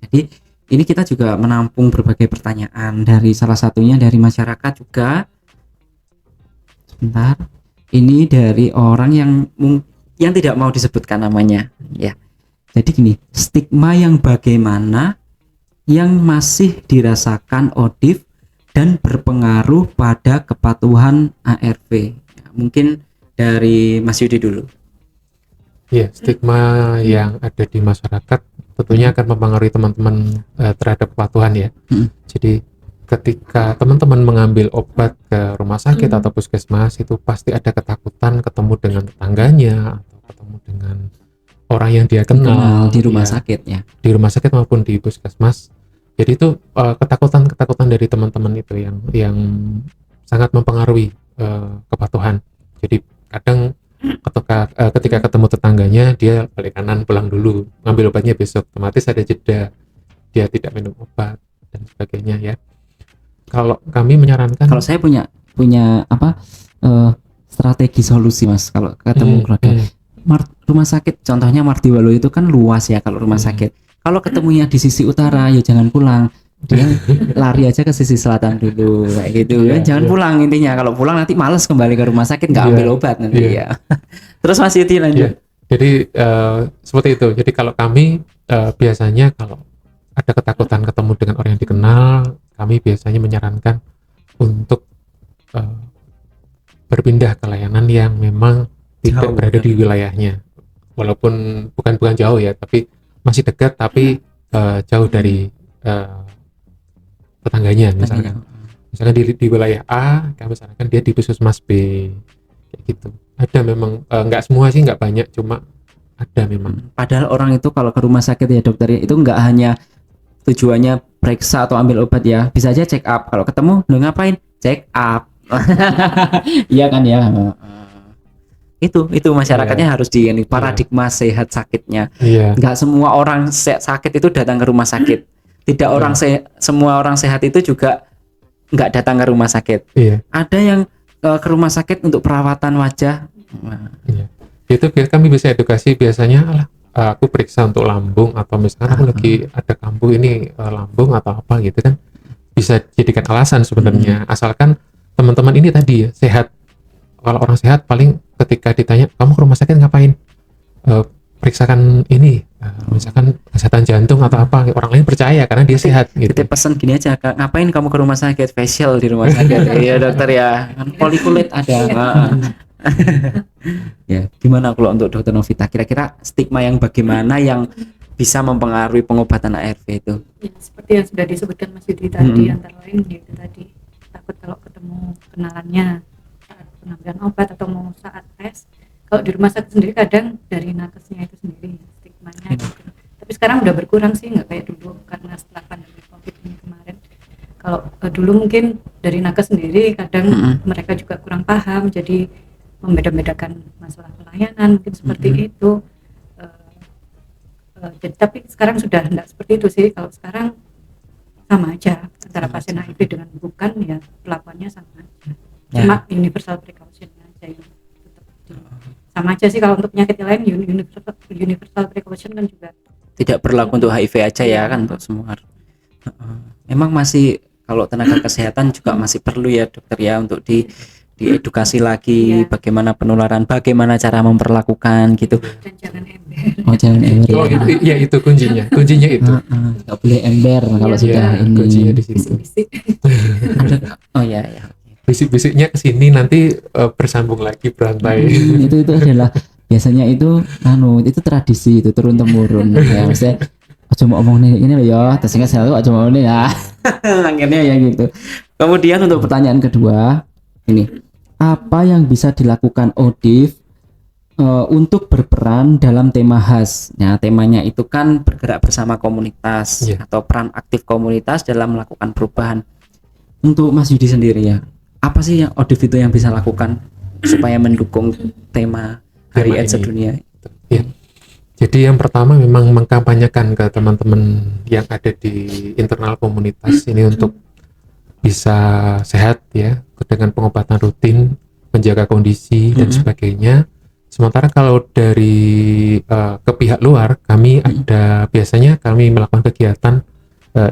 Jadi ini kita juga menampung berbagai pertanyaan dari salah satunya dari masyarakat juga. Sebentar. Ini dari orang yang tidak mau disebutkan namanya, ya. Jadi gini, stigma yang bagaimana yang masih dirasakan ODIF dan berpengaruh pada kepatuhan ARV. Ya, mungkin dari Mas Yudi dulu. Ya, stigma yang ada di masyarakat tentunya akan mempengaruhi teman-teman terhadap kepatuhan ya. Jadi ketika teman-teman mengambil obat ke rumah sakit atau puskesmas, itu pasti ada ketakutan ketemu dengan tetangganya atau ketemu dengan orang yang dia kenal di rumah sakit ya. Di rumah sakit maupun di puskesmas. Jadi itu ketakutan dari teman-teman itu yang sangat mempengaruhi kepatuhan. Jadi kadang ketika ketika ketemu tetangganya dia balik kanan pulang dulu, ngambil obatnya besok, otomatis ada jeda, dia tidak minum obat dan sebagainya ya. Kalau kami menyarankan, Kalau saya punya apa strategi solusi Mas kalau ketemu keluarga. Rumah sakit contohnya Mardiwalo itu kan luas ya kalau rumah sakit. Kalau ketemunya di sisi utara ya jangan pulang. Dia lari aja ke sisi selatan dulu kayak gitu Iya, kan. Jangan iya. pulang intinya. Kalau pulang nanti males kembali ke rumah sakit nggak Iya, ambil obat nanti iya. ya. Terus Mas Yudi lanjut. Ya, jadi seperti itu. Jadi kalau kami biasanya kalau ada ketakutan ketemu dengan orang yang dikenal, kami biasanya menyarankan untuk berpindah ke layanan yang memang tidak Jauh berada di dari- wilayahnya. Walaupun bukan jauh ya, tapi masih dekat, tapi jauh dari tetangganya misalkan. Misalkan di wilayah A, kami sarankan dia di puskesmas B, kayak gitu. Ada memang nggak semua sih, nggak banyak, cuma ada memang. Padahal orang itu kalau ke rumah sakit ya dokter itu nggak hanya tujuannya periksa atau ambil obat ya, bisa aja check up. Kalau ketemu lu ngapain? Check up. Iya kan ya. Itu masyarakatnya harus di ini paradigma sehat sakitnya. Iya, Nggak semua orang sakit itu datang ke rumah sakit. Tidak semua orang sehat itu juga nggak datang ke rumah sakit. iya. Ada yang ke rumah sakit untuk perawatan wajah. Nah, Itu kami bisa edukasi biasanya, "Alah, aku periksa untuk lambung, atau misalkan aku lagi ada kambuh ini, lambung atau apa gitu kan, bisa jadikan alasan sebenarnya, asalkan teman-teman ini tadi ya, sehat. Kalau orang sehat paling ketika ditanya kamu ke rumah sakit ngapain, periksakan ini, misalkan kesehatan jantung atau apa, orang lain percaya karena dia sehat gitu. kita pesan gini aja, "Kak, ngapain kamu ke rumah sakit? Facial di rumah sakit." Iya dokter ya, kan polikulit ada. Ya, gimana kalau untuk dokter Novita? Kira-kira stigma yang bagaimana yang bisa mempengaruhi pengobatan ARV itu? Ya, seperti yang sudah disebutkan Mas Yudi tadi, antara lain yaitu tadi takut kalau ketemu kenalannya saat pengambilan obat atau mau saat tes. Kalau di rumah sakit sendiri kadang dari nakesnya itu sendiri stigmanya gitu. Tapi sekarang udah berkurang sih, nggak kayak dulu karena setelah pandemi COVID ini kemarin. Kalau dulu mungkin dari nakes sendiri kadang mereka juga kurang paham, jadi membeda-bedakan masalah pelayanan mungkin seperti itu. Jadi tapi sekarang sudah tidak seperti itu sih. Kalau sekarang sama aja antara pasien HIV dengan bukan, ya perlakuannya sama aja. Cuma universal precaution aja yang tetap sama aja sih. Kalau untuk penyakit yang lain universal precaution kan juga Tidak berlaku untuk HIV aja ya kan untuk semua. Memang masih kalau tenaga kesehatan juga masih perlu ya dokter ya untuk diedukasi lagi bagaimana penularan, bagaimana cara memperlakukan gitu. dan jangan ember. Oh jangan ember Oh, ya. iya itu kuncinya itu. Nggak boleh ember kalau Iya, sudah kuncinya ini. di situ. Bisik-bisik. Oh ya ya. Bisik-bisiknya ke sini nanti bersambung lagi berantai. Itu adalah biasanya itu tradisi itu turun temurun ya maksudnya aja mau omong ini loh ya terus saya aja mau ini ya akhirnya ya gitu. Kemudian untuk pertanyaan kedua ini, apa yang bisa dilakukan ODIF untuk berperan dalam tema khas? Nah, temanya itu kan bergerak bersama komunitas atau peran aktif komunitas dalam melakukan perubahan. Untuk Mas Yudi sendiri ya, apa sih yang ODIF itu yang bisa lakukan supaya mendukung tema Hari AIDS sedunia? Ya. Jadi yang pertama memang mengkampanyekan ke teman-teman yang ada di internal komunitas ini untuk bisa sehat ya, dengan pengobatan rutin, menjaga kondisi dan sebagainya. Sementara kalau dari ke pihak luar, kami ada biasanya kami melakukan kegiatan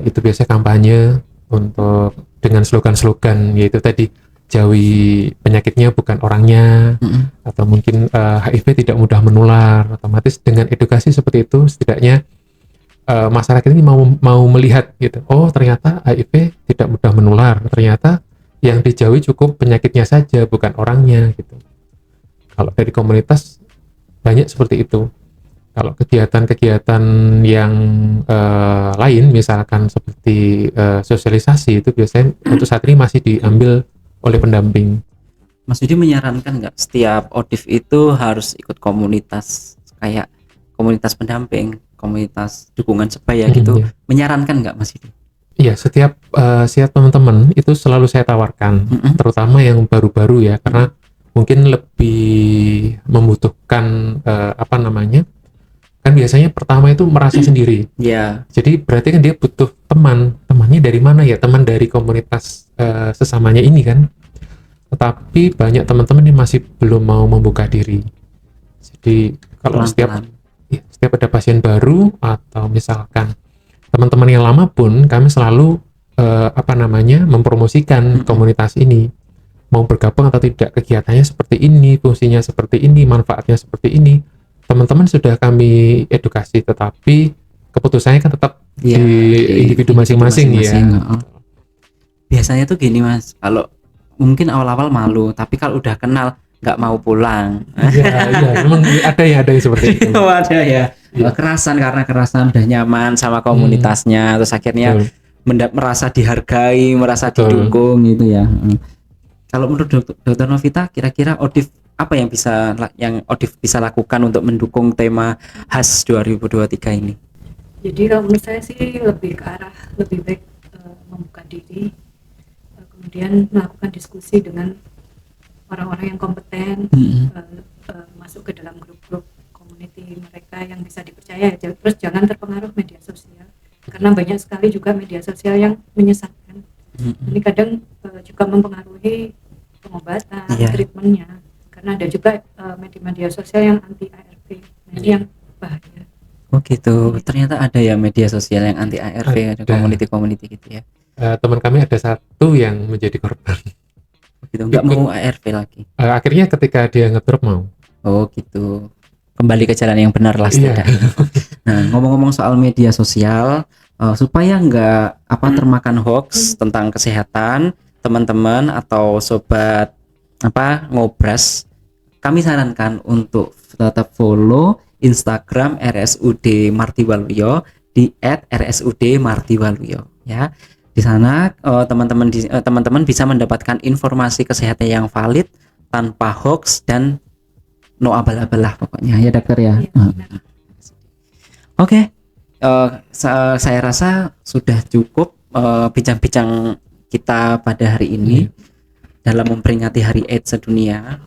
itu biasanya kampanye untuk dengan slogan-slogan yaitu tadi jauhi penyakitnya bukan orangnya, atau mungkin HIV tidak mudah menular. Otomatis dengan edukasi seperti itu setidaknya masyarakat ini mau melihat gitu, oh ternyata HIV tidak mudah menular, ternyata yang dijauhi cukup penyakitnya saja bukan orangnya gitu. Kalau dari komunitas banyak seperti itu. Kalau kegiatan-kegiatan yang lain misalkan seperti sosialisasi itu biasanya untuk saat ini masih diambil oleh pendamping. Mas Yudi menyarankan nggak setiap ODIF itu harus ikut komunitas kayak komunitas pendamping, komunitas dukungan sebaya gitu? Iya. Menyarankan nggak Mas Yudi? Iya, setiap teman-teman itu selalu saya tawarkan, terutama yang baru-baru ya, karena mungkin lebih membutuhkan apa namanya, kan biasanya pertama itu merasa sendiri. Ya. Jadi berarti kan dia butuh temannya dari mana ya, teman dari komunitas sesamanya ini kan. Tetapi banyak teman-teman yang masih belum mau membuka diri. Jadi kalau setiap ada pasien baru atau misalkan teman-teman yang lama pun, kami selalu apa namanya, mempromosikan komunitas ini, mau bergabung atau tidak, kegiatannya seperti ini, fungsinya seperti ini, manfaatnya seperti ini. Teman-teman sudah kami edukasi, tetapi keputusannya kan tetap di individu masing-masing ya. Biasanya tuh gini Mas, kalau mungkin awal-awal malu, tapi kalau udah kenal nggak mau pulang. Iya, memang ada yang seperti itu. Ada ya. Kerasan, karena kerasan udah nyaman sama komunitasnya, terus akhirnya merasa dihargai, merasa didukung gitu ya. Kalau menurut Dr. Novita, kira-kira ODIF apa yang ODIF bisa lakukan untuk mendukung tema HAS 2023 ini? Jadi kalau menurut saya sih lebih ke arah lebih baik membuka diri, kemudian melakukan diskusi dengan orang-orang yang kompeten, masuk ke dalam grup-grup community mereka yang bisa dipercaya. Terus jangan terpengaruh media sosial, karena banyak sekali juga media sosial yang menyesatkan. Ini kadang juga mempengaruhi pengobatan, treatmentnya, karena ada juga media sosial yang anti ARV. Ini yang bahaya. Oh gitu, ternyata ada ya media sosial yang anti ARV, ada community gitu ya. Teman kami ada satu yang menjadi korban. Gitu, nggak mau ARV lagi. Akhirnya ketika dia ngedrop mau. Oh gitu, kembali ke jalan yang benar lah setidaknya. Nah, ngomong-ngomong soal media sosial, supaya nggak termakan hoax tentang kesehatan, teman-teman atau sobat ngobras, kami sarankan untuk tetap follow Instagram RSUD Martiwaluyo di @rsud_martiwaluyo ya. Di sana teman-teman bisa mendapatkan informasi kesehatan yang valid tanpa hoax dan no abal-abal lah pokoknya ya dokter ya. Oke. Saya rasa sudah cukup bincang-bincang kita pada hari ini dalam memperingati Hari AIDS sedunia.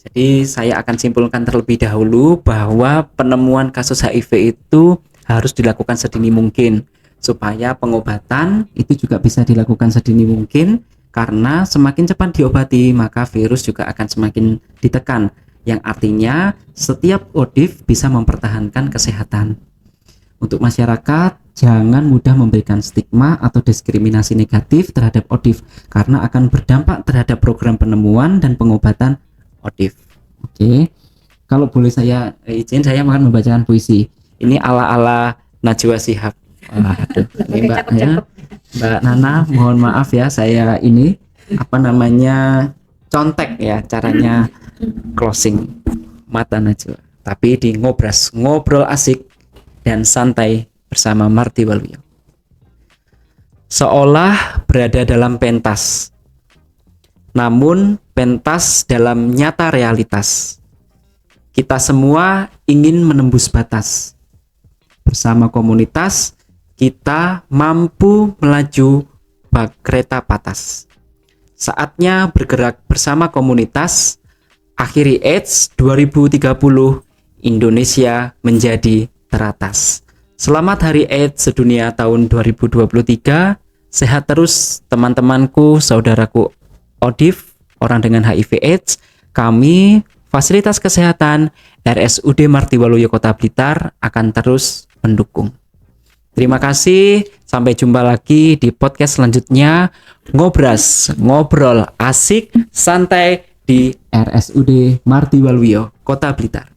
Jadi saya akan simpulkan terlebih dahulu bahwa penemuan kasus HIV itu harus dilakukan sedini mungkin, supaya pengobatan itu juga bisa dilakukan sedini mungkin, karena semakin cepat diobati maka virus juga akan semakin ditekan, yang artinya setiap ODIF bisa mempertahankan kesehatan. Untuk masyarakat, jangan mudah memberikan stigma atau diskriminasi negatif terhadap ODIF, karena akan berdampak terhadap program penemuan dan pengobatan ODIF. Oke. Kalau boleh saya izin, saya akan membacakan puisi. Ini ala-ala Najwa Shihab. Aduh, ini Mbak Nana, mohon maaf ya, saya ini contek ya caranya closing mata Najwa. Tapi di ngobras, ngobrol asik dan santai bersama Martiwaluyo. Seolah berada dalam pentas, namun pentas dalam nyata realitas. Kita semua ingin menembus batas. Bersama komunitas, kita mampu melaju bak kereta patas. Saatnya bergerak bersama komunitas, akhiri AIDS 2030, Indonesia menjadi teratas. Selamat Hari AIDS Sedunia tahun 2023. Sehat terus teman-temanku, saudaraku ODIF, orang dengan HIV AIDS. Kami, fasilitas kesehatan RSUD Martiwaluyo Kota Blitar, akan terus mendukung. Terima kasih, sampai jumpa lagi di podcast selanjutnya. Ngobras, ngobrol asik, santai di RSUD Martiwaluyo Kota Blitar.